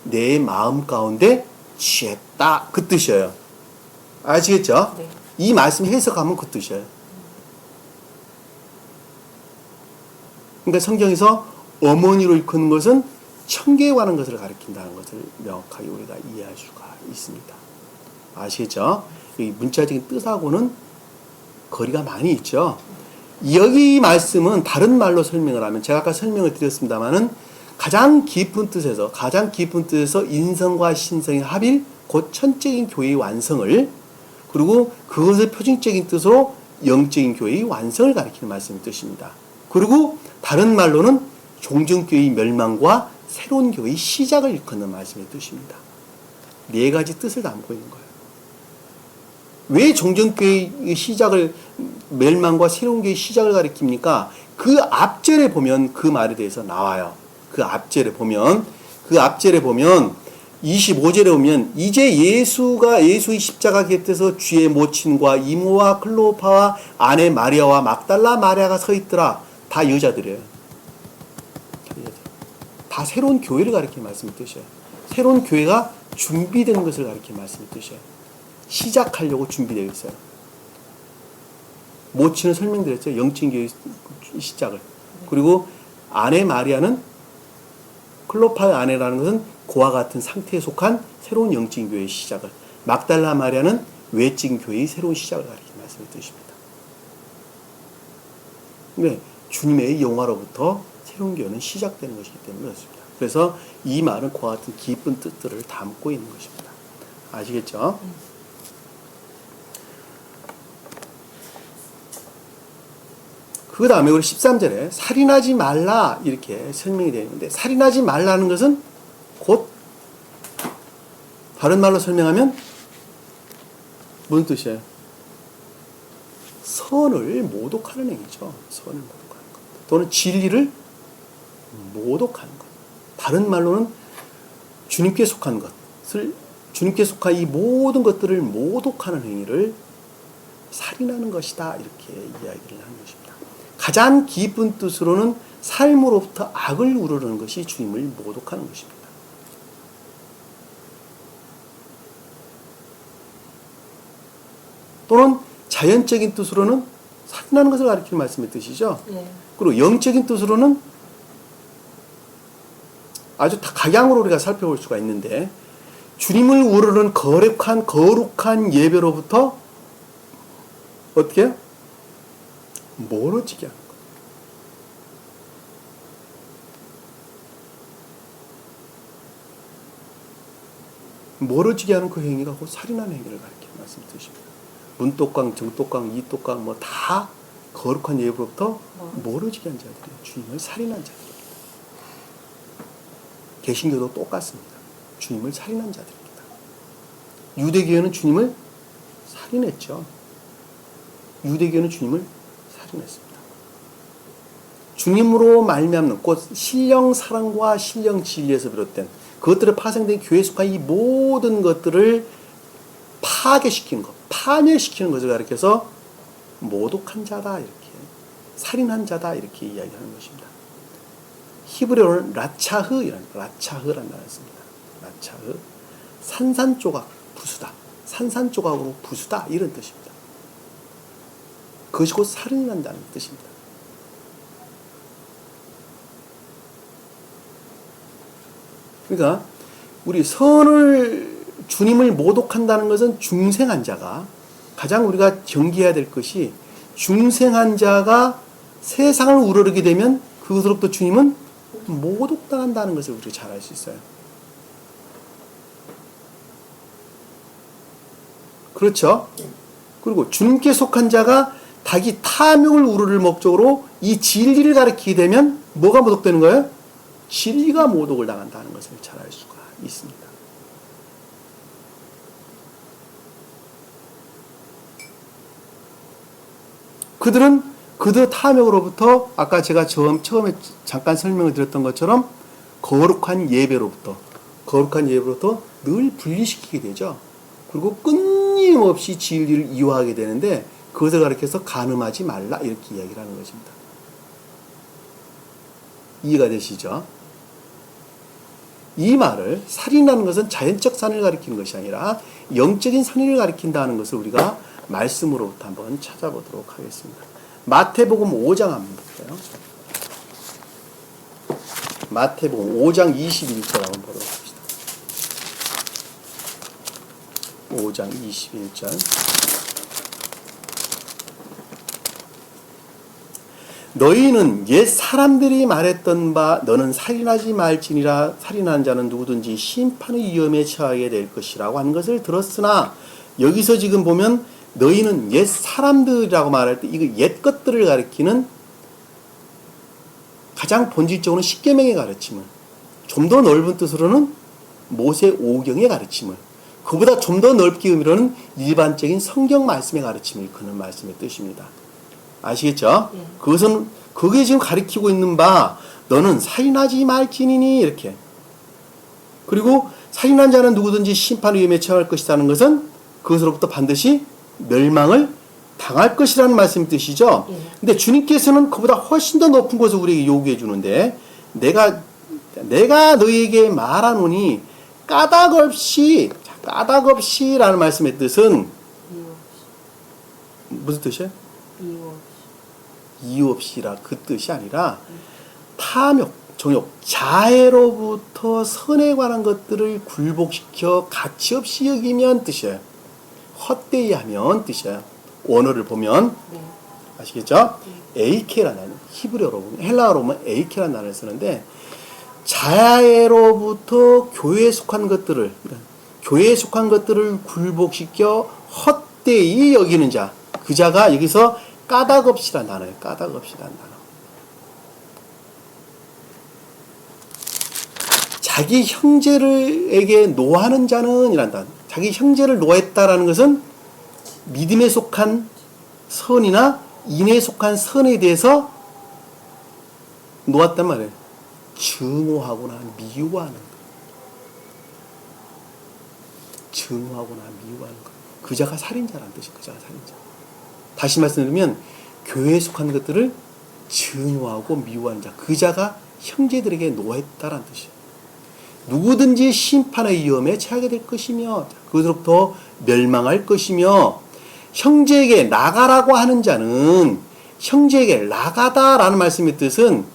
내 마음 가운데 취했다. 그 뜻이에요. 아시겠죠? 네. 이 말씀 해석하면 그 뜻이에요. 그러니까 성경에서 어머니로 일컫는 것은 청계에 관한 것을 가리킨다는 것을 명확하게 우리가 이해할 수가 있습니다. 아시겠죠? 이 문자적인 뜻하고는 거리가 많이 있죠. 여기 이 말씀은 다른 말로 설명을 하면 제가 아까 설명을 드렸습니다마는 가장 깊은 뜻에서 인성과 신성의 합일 곧 천적인 교회의 완성을 그리고 그것의 표준적인 뜻으로 영적인 교회의 완성을 가리키는 말씀의 뜻입니다. 그리고 다른 말로는 종전교회의 멸망과 새로운 교회의 시작을 일컫는 말씀의 뜻입니다. 네 가지 뜻을 담고 있는 거예요. 왜 종전교회의 시작을 멸망과 새로운 교회의 시작을 가리킵니까? 그 앞절에 보면 그 말에 대해서 나와요. 그 앞절에 보면 25절에 보면 이제 예수의 십자가 곁에서 주의 모친과 이모와 클로파와 아내 마리아와 막달라 마리아가 서 있더라. 다 여자들이에요. 다 새로운 교회를 가리키는 말씀의 뜻이에요. 새로운 교회가 준비되는 것을 가리키는 말씀의 뜻이에요. 시작하려고 준비되어 있어요. 모친은 설명드렸죠. 영적인 교회의 시작을. 그리고 아내 마리아는 클로파의 아내라는 것은 그와 같은 상태에 속한 새로운 영적인 교회의 시작을, 막달라 마리아는 외적인 교회의 새로운 시작을 가리키는 말씀의 뜻입니다. 네, 주님의 영화로부터 새로운 교회는 시작되는 것이기 때문에 그렇습니다. 그래서 이 말은 그와 같은 깊은 뜻들을 담고 있는 것입니다. 아시겠죠? 그 다음에 우리 13절에 살인하지 말라 이렇게 설명이 되어 있는데, 살인하지 말라는 것은 곧 다른 말로 설명하면 무슨 뜻이에요? 선을 모독하는 행위죠. 선을 모독하는 것. 또는 진리를 모독하는 것. 다른 말로는 주님께 속한 것을, 주님께 속한 이 모든 것들을 모독하는 행위를 살인하는 것이다. 이렇게 이야기를 하는 것입니다. 가장 깊은 뜻으로는 삶으로부터 악을 우러르는 것이 주님을 모독하는 것입니다. 또는 자연적인 뜻으로는 살인하는 것을 가리키는 말씀의 뜻이죠. 네. 그리고 영적인 뜻으로는 아주 각양으로 우리가 살펴볼 수가 있는데, 주님을 우러르는 거룩한 예배로부터 어떻게 해요? 멀어지게 하는 거예요. 멀어지게 하는 그 행위가 곧 살인하는 행위를 가리키는 말씀 뜻입니다. 문독강, 정독강, 이독강 뭐 다 거룩한 예배로부터 멀어지게 한 자들이에요. 주님을 살인한 자들입니다. 개신교도 똑같습니다. 주님을 살인한 자들입니다. 유대교회는 주님을 살인했죠. 유대교회는 주님을 살인했습니다. 주님으로 말미암는 곧 신령 사랑과 신령 진리에서 비롯된 그것들을 파생된 교회에 속한 이 모든 것들을 파괴시키는 것, 파멸시키는 것을 가리켜서 모독한 자다 이렇게, 살인한 자다 이렇게 이야기하는 것입니다. 히브리어로는 라차흐라는 단어가 있습니다. 라차흐, 산산조각 부수다, 산산조각으로 부수다 이런 뜻입니다. 그것이 곧 살인한다는 뜻입니다. 그러니까 우리 주님을 모독한다는 것은 중생한 자가, 가장 우리가 경계해야 될 것이, 중생한 자가 세상을 우러르게 되면 그것으로부터 주님은 모독당한다는 것을 우리가 잘 알 수 있어요. 그렇죠? 그리고 주님께 속한 자가 자기 탐욕을 우르를 목적으로 이 진리를 가리키게 되면 뭐가 모독되는 거예요? 진리가 모독을 당한다는 것을 잘 알 수가 있습니다. 그들은 그들 탐욕으로부터 아까 제가 처음에 잠깐 설명을 드렸던 것처럼 거룩한 예배로부터 늘 분리시키게 되죠. 그리고 끊임없이 진리를 이화하게 되는데, 그것을 가리켜서 간음하지 말라 이렇게 이야기를 하는 것입니다. 이해가 되시죠? 이 말을 살인이라는 것은 자연적 살인을 가리키는 것이 아니라 영적인 살인을 가리킨다는 것을 우리가 말씀으로부터 한번 찾아보도록 하겠습니다. 마태복음 5장 한번 볼까요? 마태복음 5장 21절 한번 보도록 합시다. 5장 21절. 너희는 옛 사람들이 말했던 바 너는 살인하지 말지니라 살인하는 자는 누구든지 심판의 위험에 처하게 될 것이라고 하는 것을 들었으나 여기서 지금 보면 너희는 옛 사람들이라고 말할 때 이거 옛 것들을 가리키는 가장 본질적으로는 십계명의 가르침을, 좀 더 넓은 뜻으로는 모세 오경의 가르침을, 그보다 좀 더 넓게 의미로는 일반적인 성경 말씀의 가르침을 일컫는 말씀의 뜻입니다. 아시겠죠? 예. 그것은 그게 지금 가리키고 있는 바 너는 살인하지 말지니니 이렇게. 그리고 살인한 자는 누구든지 심판의 위험에 처할 것이라는 것은 그것으로부터 반드시 멸망을 당할 것이라는 말씀의 뜻이죠. 예. 근데 주님께서는 그보다 훨씬 더 높은 것을 우리에게 요구해 주는데 내가 너희에게 말하노니 까닭 없이라는 말씀의 뜻은 무슨 뜻이에요? 이유 없이라 그 뜻이 아니라 탐욕, 정욕, 자애로부터 선에 관한 것들을 굴복시켜 가치 없이 여기면 뜻이에요. 헛되이 하면 뜻이에요. 원어를 보면 네. 아시겠죠? 에이케라는 단어, 히브리어로 보면 헬라어로 보면 에이케라는 단어를 쓰는데 자애로부터 교회에 속한 것들을 굴복시켜 헛되이 여기는 자, 그 자가 여기서 까닭 없이란 단어예요. 까닭 없이란 단어. 자기 형제에게 노하는 자는 이란 단어. 자기 형제를 노했다라는 것은 믿음에 속한 선이나 인에 속한 선에 대해서 놓았단 말이에요. 증오하거나 미워하는 것. 증오하거나 미워하는 것. 그 자가 살인자라는 뜻이에요. 그 자가 살인자. 다시 말씀드리면 교회에 속한 것들을 증오하고 미워하는 자. 그 자가 형제들에게 노했다라는 뜻이에요. 누구든지 심판의 위험에 처하게 될 것이며 그것으로부터 멸망할 것이며 형제에게 나가라고 하는 자는 형제에게 나가다라는 말씀의 뜻은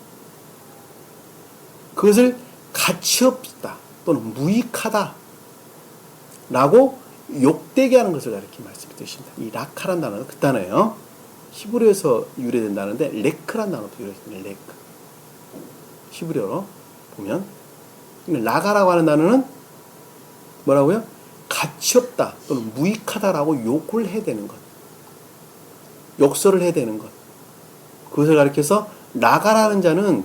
그것을 가치없다 또는 무익하다 라고 욕되게 하는 것을 가리키는 말씀의 뜻입니다. 이 라카란 단어는 그 단어예요. 히브리어에서 유래된 단어인데 레크란 단어도 유래됩니다. 레크. 히브리어로 보면 라가라고 하는 단어는 뭐라고요? 가치없다 또는 무익하다라고 욕을 해야 되는 것. 욕설을 해야 되는 것. 그것을 가리켜서 라가라는 자는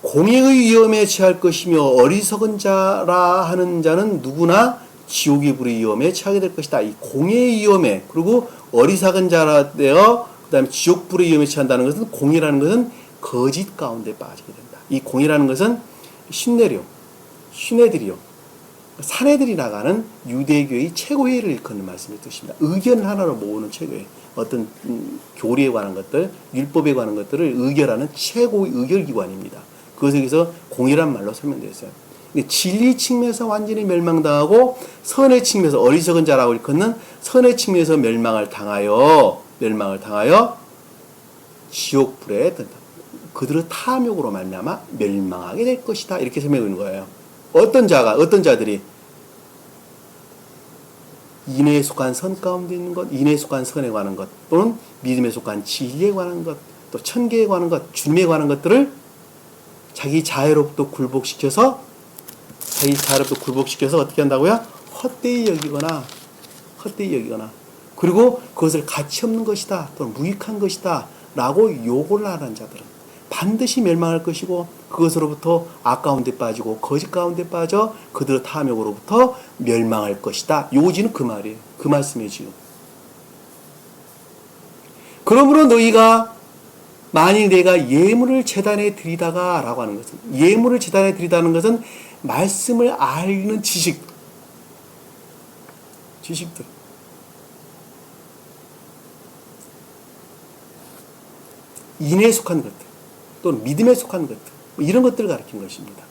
공의의 위험에 처할 것이며 어리석은 자라 하는 자는 누구나 지옥의 불의 위험에 처하게 될 것이다. 이 공의의 위험에 그리고 어리석은 자라 되어 그 다음에 지옥 불의 위험에 처한다는 것은 공의라는 것은 거짓 가운데 빠지게 된다. 이 공의라는 것은 신뢰들이요. 사내들이 나가는 유대교의 최고회의를 일컫는 말씀의 뜻입니다. 의견 하나로 모으는 최고회. 어떤 교리에 관한 것들, 율법에 관한 것들을 의결하는 최고의 의결기관입니다. 그것을 여기서 공의란 말로 설명되어 있어요. 근데 진리 측면에서 완전히 멸망당하고 선의 측면에서 어리석은 자라고 일컫는 선의 측면에서 멸망을 당하여 지옥불에 든다. 그들의 탐욕으로 말미암아 멸망하게 될 것이다. 이렇게 설명하는 거예요. 어떤 자들이 인에 속한 선 가운데 있는 것, 인에 속한 선에 관한 것, 또는 믿음에 속한 진리에 관한 것, 또 천계에 관한 것, 주님에 관한 것들을 자기 자애로부터 굴복시켜서 어떻게 한다고요? 헛되이 여기거나 그리고 그것을 가치 없는 것이다 또는 무익한 것이다 라고 욕을 하는 자들은 반드시 멸망할 것이고 그것으로부터 악 가운데 빠지고 거짓 가운데 빠져 그들의 탐욕으로부터 멸망할 것이다. 요지는 그 말이에요. 그 말씀이에요 지금. 그러므로 너희가 만일 내가 예물을 제단에 드리다가 라고 하는 것은 예물을 제단에 드리다는 것은 말씀을 알는 지식들 인에 속한 것들 또는 믿음에 속한 것들 이런 것들을 가리킨 것입니다.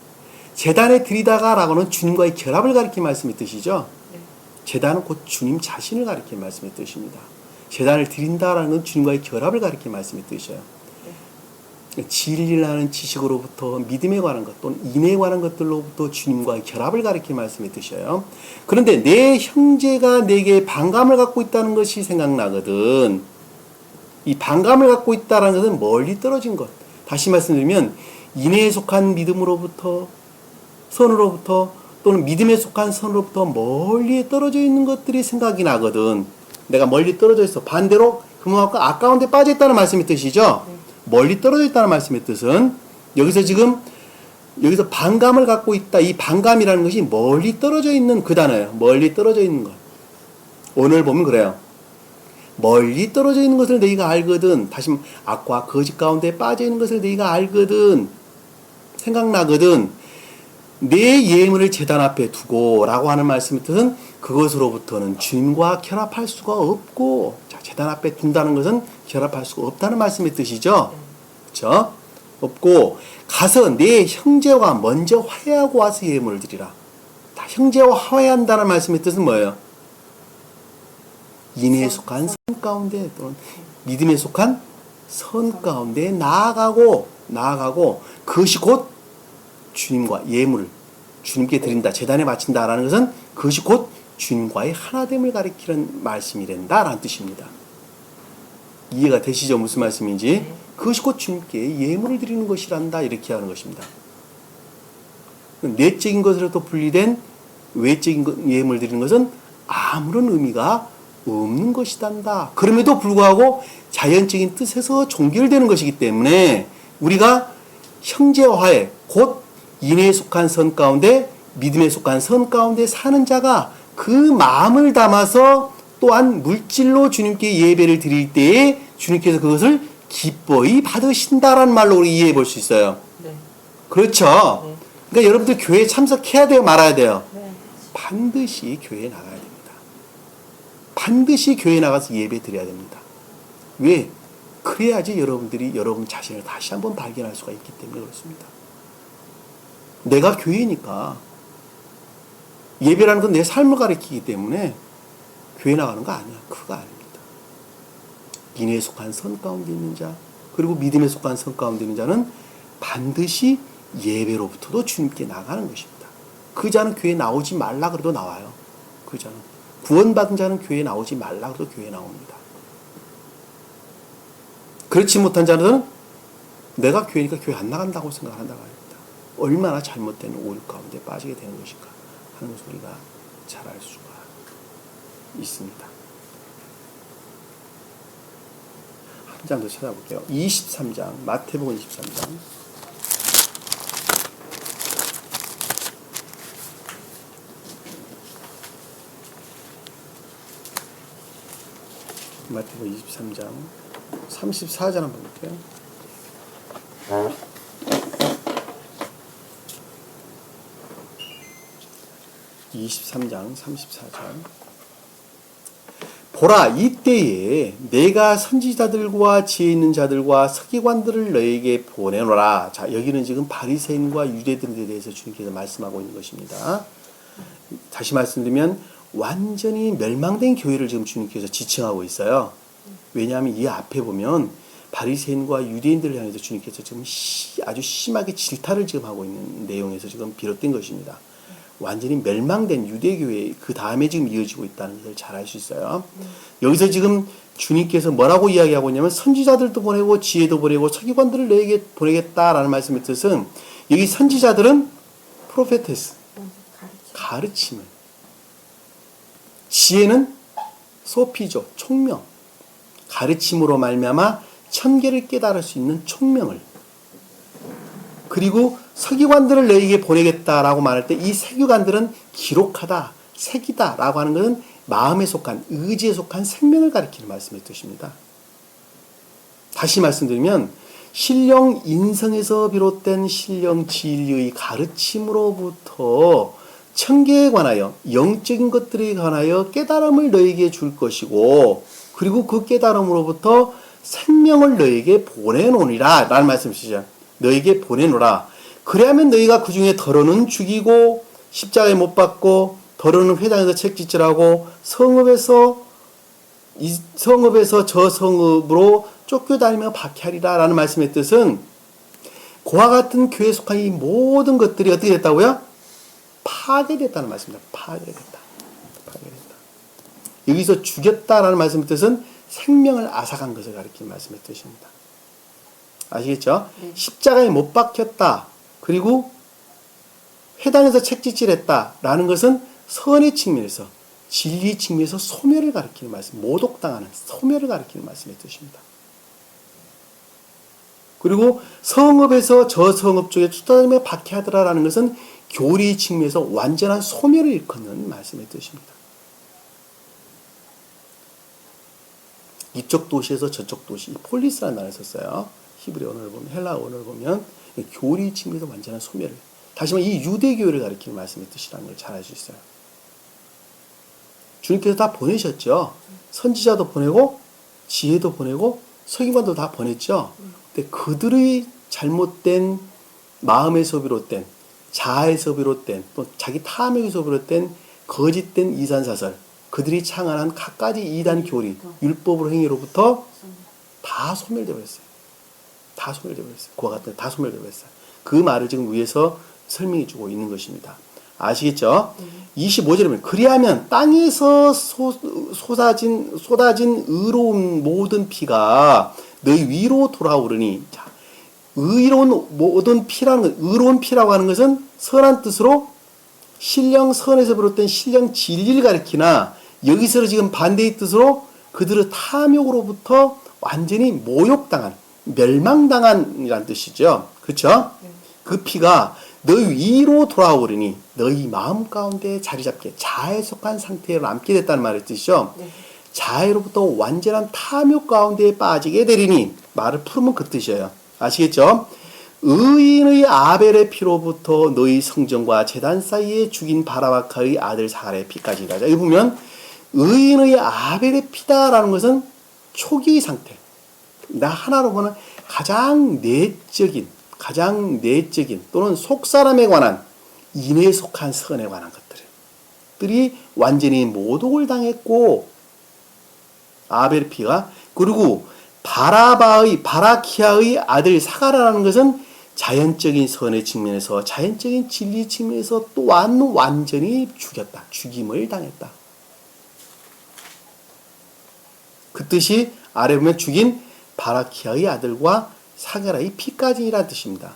제단에 드리다가라고는 주님과의 결합을 가리키는 말씀의 뜻이죠. 네. 제단은 곧 주님 자신을 가리키는 말씀의 뜻입니다. 제단을 드린다라는 건 주님과의 결합을 가리키는 말씀의 뜻이에요. 진리라는 지식으로부터 믿음에 관한 것 또는 인애에 관한 것들로부터 주님과의 결합을 가리키는 말씀의 뜻이에요. 그런데 내 형제가 내게 반감을 갖고 있다는 것이 생각나거든. 이 반감을 갖고 있다는 것은 멀리 떨어진 것. 다시 말씀드리면 인애에 속한 믿음으로부터 선으로부터 또는 믿음에 속한 선으로부터 멀리 떨어져 있는 것들이 생각이 나거든. 내가 멀리 떨어져 있어. 반대로 그만큼 아까운 데 빠져 있다는 말씀의 뜻이죠. 멀리 떨어져 있다는 말씀의 뜻은 여기서 반감을 갖고 있다. 이 반감이라는 것이 멀리 떨어져 있는 그 단어예요. 멀리 떨어져 있는 것. 오늘 보면 그래요. 멀리 떨어져 있는 것을 너희가 알거든. 다시 악과 거짓 가운데 빠져 있는 것을 너희가 알거든. 생각나거든. 내 예물을 제단 앞에 두고 라고 하는 말씀의 뜻은 그것으로부터는 주님과 결합할 수가 없고, 자, 제단 앞에 둔다는 것은 결합할 수가 없다는 말씀의 뜻이죠. 그렇죠? 없고 가서 내 형제와 먼저 화해하고 와서 예물을 드리라. 다 형제와 화해한다는 말씀의 뜻은 뭐예요? 인애에 속한 선 가운데 또는 믿음에 속한 선 가운데 나아가고 그것이 곧 주님과 예물을 주님께 드린다, 제단에 바친다라는 것은 그것이 곧 주님과의 하나됨을 가리키는 말씀이란다라는 뜻입니다. 이해가 되시죠? 무슨 말씀인지? 그것이 곧 주님께 예물을 드리는 것이란다, 이렇게 하는 것입니다. 내적인 것으로부터 분리된 외적인 예물을 드리는 것은 아무런 의미가 없는 것이단다. 그럼에도 불구하고 자연적인 뜻에서 종결되는 것이기 때문에 우리가 형제화해 곧 인애에 속한 선 가운데 믿음에 속한 선 가운데 사는 자가 그 마음을 담아서 또한 물질로 주님께 예배를 드릴 때에 주님께서 그것을 기뻐히 받으신다라는 말로 우리 이해해 볼 수 있어요. 네. 그렇죠? 네. 그러니까 여러분들 교회에 참석해야 돼요, 말아야 돼요? 네. 반드시 교회에 나가야 됩니다. 반드시 교회에 나가서 예배 드려야 됩니다. 왜? 그래야지 여러분들이 여러분 자신을 다시 한번 발견할 수가 있기 때문에 그렇습니다. 내가 교회니까 예배라는 건 내 삶을 가리키기 때문에 교회 나가는 거 아니야. 그거 아닙니다. 인애에 속한 선 가운데 있는 자, 그리고 믿음에 속한 선 가운데 있는 자는 반드시 예배로부터도 주님께 나가는 것입니다. 그 자는 교회에 나오지 말라 그래도 나와요. 그 자는 구원받은 자는 교회에 나오지 말라 그래도 교회에 나옵니다. 그렇지 못한 자는 내가 교회니까 교회 안 나간다고 생각한다고 합니다. 얼마나 잘못된 오류 가운데 빠지게 되는 것인가 하는 것을 우리가 잘 알 수가 있습니다. 한 장 더 찾아볼게요. 23장, 마태복음 23장. 마태복음 23장 34절 한번 볼게요. (23장 34절) 보라, 이때에 내가 선지자들과 지혜 있는 자들과 서기관들을 너에게 보내노라. 자, 여기는 지금 바리새인과 유대인들에 대해서 주님께서 말씀하고 있는 것입니다. 다시 말씀드리면 완전히 멸망된 교회를 지금 주님께서 지칭하고 있어요. 왜냐하면 이 앞에 보면 바리새인과 유대인들을 향해서 주님께서 지금 아주 심하게 질타를 지금 하고 있는 내용에서 지금 비롯된 것입니다. 완전히 멸망된 유대교회 그 다음에 지금 이어지고 있다는 것을 잘 알 수 있어요. 여기서 지금 주님께서 뭐라고 이야기하고 있냐면 선지자들도 보내고 지혜도 보내고 서기관들을 너에게 보내겠다라는 말씀의 뜻은 여기 선지자들은 프로페테스, 가르침을, 지혜는 소피죠, 총명, 가르침으로 말미암아 천계를 깨달을 수 있는 총명을, 그리고 서기관들을 너에게 보내겠다라고 말할 때 이 서기관들은 기록하다, 새기다 라고 하는 것은 마음에 속한, 의지에 속한 생명을 가리키는 말씀의 뜻입니다. 다시 말씀드리면 신령 인성에서 비롯된 신령 진리의 가르침으로부터 천계에 관하여 영적인 것들에 관하여 깨달음을 너에게 줄 것이고, 그리고 그 깨달음으로부터 생명을 너에게 보내노니라 라는 말씀이시죠. 너에게 보내노라. 그래야면 너희가 그 중에 더러는 죽이고 십자가에 못 박고 더러는 회당에서 책짓질하고 성읍에서 저 성읍으로 쫓겨다니며 박해하리라 라는 말씀의 뜻은 그와 같은 교회에 속한 이 모든 것들이 어떻게 됐다고요? 파괴됐다는 말씀입니다. 파괴됐다. 여기서 죽였다라는 말씀의 뜻은 생명을 앗아간 것을 가리키는 말씀의 뜻입니다. 아시겠죠? 네. 십자가에 못 박혔다. 그리고 회당에서 책짓질했다라는 것은 선의 측면에서 진리 측면에서 소멸을 가리키는 말씀, 모독당하는 소멸을 가리키는 말씀의 뜻입니다. 그리고 성읍에서 저 성읍 쪽에 쫓아다니며 박해하더라라는 것은 교리 측면에서 완전한 소멸을 일컫는 말씀의 뜻입니다. 이쪽 도시에서 저쪽 도시, 폴리스라는 말을 썼어요. 히브리 언어를 보면, 헬라 언어를 보면 교리 측면에서 완전한 소멸을, 다시 말해 이 유대교회를 가리키는 말씀의 뜻이라는 걸 잘 알 수 있어요. 주님께서 다 보내셨죠. 선지자도 보내고 지혜도 보내고 서기관도 다 보냈죠. 근데 그들의 잘못된 마음에서 비롯된, 자아에서 비롯된, 또 자기 탐욕에서 비롯된 거짓된 이산사설, 그들이 창안한 갖가지 이단 교리, 율법으로 행위로부터 다 소멸되어 버렸어요. 다 소멸되어 버렸어요. 그와 같은 다 소멸되어 버렸어요. 그 말을 지금 위에서 설명해 주고 있는 것입니다. 아시겠죠? 25절에 보면 그리하면 땅에서 쏟아진 의로운 모든 피가 너희 위로 돌아오르니, 자, 의로운 모든 피라는 것, 의로운 피라고 하는 것은 선한 뜻으로 신령 선에서 비롯된 신령 진리를 가리키나, 여기서 지금 반대의 뜻으로 그들의 탐욕으로부터 완전히 모욕당한, 멸망당한이라는 뜻이죠. 그렇죠? 그 피가 너희 위로 돌아오르니 너희 마음 가운데 자리 잡게, 자아에 속한 상태로 남게 됐다는 말의 뜻이죠. 네. 자아로부터 완전한 탐욕 가운데 빠지게 되리니, 말을 풀으면 그 뜻이에요. 아시겠죠? 의인의 아벨의 피로부터 너희 성전과 제단 사이에 죽인 바라바카의 아들 사갈의 피까지라. 여기 보면 의인의 아벨의 피다라는 것은 초기 상태, 나 하나로 보는 가장 내적인 또는 속사람에 관한, 인에 속한 선에 관한 것들이 완전히 모독을 당했고, 아벨의 피가, 그리고 바라키아의 아들 사가라는 것은 자연적인 선의 측면에서, 자연적인 진리 측면에서 또한 완전히 죽였다. 죽임을 당했다. 그 뜻이 아래 보면 죽인 바라키아의 아들과 사가라의 피까지라는 뜻입니다.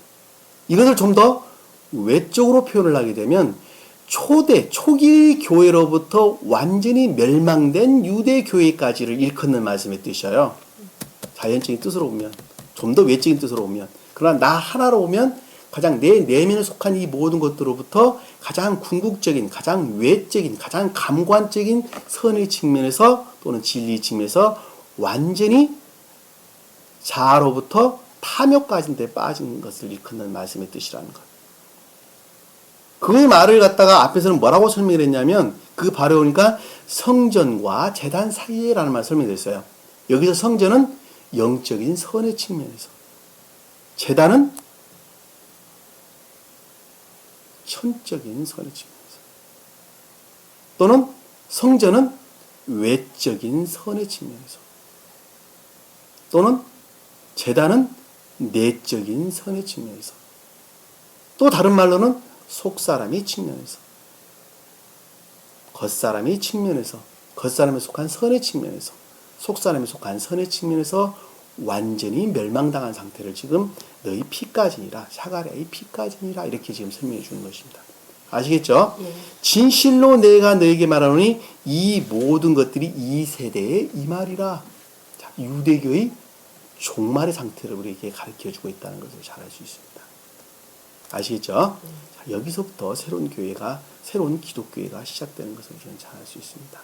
이것을 좀 더 외적으로 표현을 하게 되면 초기 교회로부터 완전히 멸망된 유대 교회까지를 일컫는 말씀의 뜻이에요. 자연적인 뜻으로 보면, 좀 더 외적인 뜻으로 보면, 그러나 나 하나로 보면 가장 내 내면에 속한 이 모든 것들로부터 가장 궁극적인, 가장 외적인, 가장 감관적인 선의 측면에서 또는 진리 측면에서 완전히 자아로부터 탐욕까지 데 빠진 것을 일컫는 말씀의 뜻이라는 것. 그 말을 갖다가 앞에서는 뭐라고 설명을 했냐면, 그 바로 보니까 성전과 제단 사이에라는 말 설명됐어요. 여기서 성전은 영적인 선의 측면에서, 제단은 천적인 선의 측면에서, 또는 성전은 외적인 선의 측면에서, 또는 제단은 내적인 선의 측면에서, 또 다른 말로는 속사람의 측면에서, 겉사람의 측면에서, 겉사람에 속한 선의 측면에서, 속사람에 속한 선의 측면에서 완전히 멸망당한 상태를 지금 너희 피까지니라, 사가랴의 피까지니라, 이렇게 지금 설명해 주는 것입니다. 아시겠죠? 예. 진실로 내가 너에게 말하노니 이 모든 것들이 이 세대의 이 말이라. 자, 유대교의 종말의 상태를 우리에게 가르쳐주고 있다는 것을 잘 알 수 있습니다. 아시겠죠? 자, 여기서부터 새로운 교회가, 새로운 기독교회가 시작되는 것을 저는 잘 알 수 있습니다.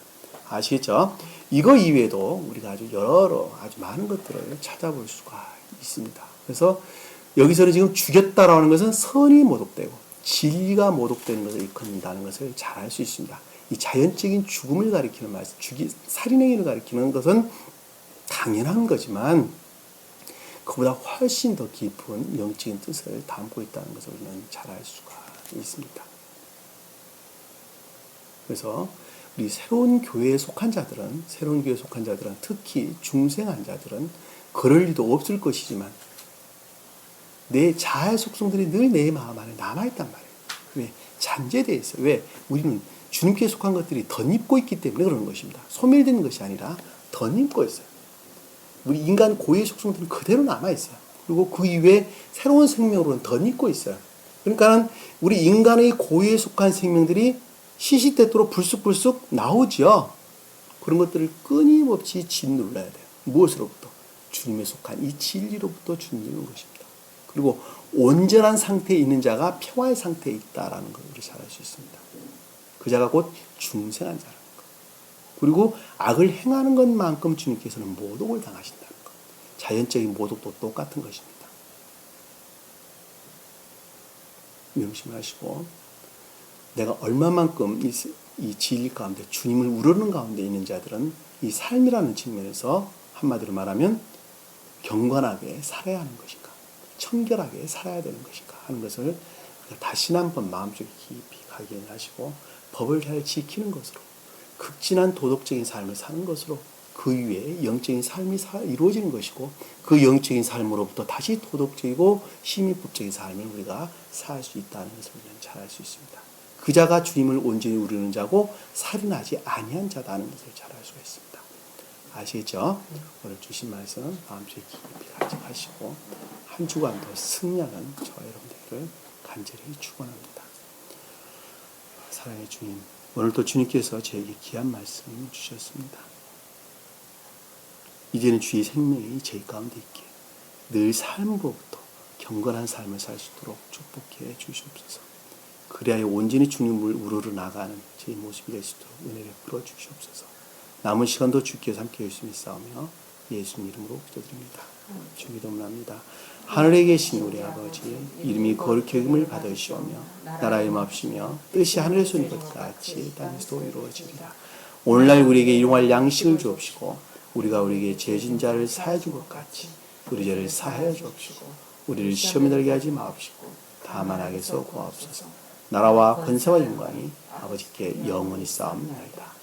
아시겠죠? 이거 이외에도 우리가 아주 아주 많은 것들을 찾아볼 수가 있습니다. 그래서 여기서는 지금 죽였다라는 것은 선이 모독되고 진리가 모독되는 것을 일컫는다는 것을 잘 알 수 있습니다. 이 자연적인 죽음을 가리키는 말씀, 살인행위를 가리키는 것은 당연한 거지만, 그보다 훨씬 더 깊은 영적인 뜻을 담고 있다는 것을 우리는 잘 알 수가 있습니다. 그래서 우리 새로운 교회에 속한 자들은, 특히 중생한 자들은 그럴 리도 없을 것이지만 내 자아의 속성들이 늘 내 마음 안에 남아있단 말이에요. 왜? 잔재되어 있어요. 왜? 우리는 주님께 속한 것들이 덧입고 있기 때문에 그러는 것입니다. 소멸되는 것이 아니라 덧입고 있어요. 우리 인간 고유의 속성들은 그대로 남아있어요. 그리고 그 이외에 새로운 생명으로는 덧입고 있어요. 그러니까 우리 인간의 고유에 속한 생명들이 시시때때로 불쑥불쑥 나오죠. 그런 것들을 끊임없이 짓눌러야 돼요. 무엇으로부터? 주님에 속한 이 진리로부터 짓누르는 것입니다. 그리고 온전한 상태에 있는 자가 평화의 상태에 있다라는 걸 우리 잘 알 수 있습니다. 그 자가 곧 중생한 자라는 것. 그리고 악을 행하는 것만큼 주님께서는 모독을 당하신다는 것. 자연적인 모독도 똑같은 것입니다. 명심을 하시고 내가 얼마만큼 이 진리 가운데 주님을 우러는 가운데 있는 자들은 이 삶이라는 측면에서 한마디로 말하면 경건하게 살아야 하는 것인가, 청결하게 살아야 되는 것인가 하는 것을 다시 한번 마음속에 깊이 각인을 하시고 법을 잘 지키는 것으로 극진한 도덕적인 삶을 사는 것으로 그 위에 영적인 삶이 이루어지는 것이고 그 영적인 삶으로부터 다시 도덕적이고 시민법적인 삶을 우리가 살 수 있다는 것을 우리는 잘 알 수 있습니다. 그 자가 주님을 온전히 우르는 자고 살인하지 아니한 자다는 것을 잘 알 수가 있습니다. 아시겠죠? 오늘 주신 말씀 마음속에 깊이 간직하시고 한 주간 더 승리하는 저와 여러분들을 간절히 축원합니다. 사랑의 주님, 오늘도 주님께서 저에게 귀한 말씀 주셨습니다. 이제는 주의 생명이 제 가운데 있게 늘 삶으로부터 경건한 삶을 살 수 있도록 축복해 주시옵소서. 그래야 온전히 주님을 우러러 나가는 제 모습이 될 수 있도록 은혜를 풀어 주시옵소서. 남은 시간도 주께서 함께 열심히 싸우며 예수님 이름으로 기도드립니다. 주 기도합니다. 하늘에 계신 우리 아버지, 이름이 거룩히 여김을 받으시오며 나라의 마옵시며 뜻이 하늘에서 이룬 것 같이 땅에서도 이루어지리라. 오늘날 우리에게 일용할 양식을 주옵시고 우리가 우리에게 죄진 자를 사하여 준 것 같이 우리 죄를 사하여 주옵시고 우리를 시험에 들게 하지 마옵시고 다만 악에서 구하옵소서. 나라와 권세와 영광이 아버지께 영원히 쌓옵나이다.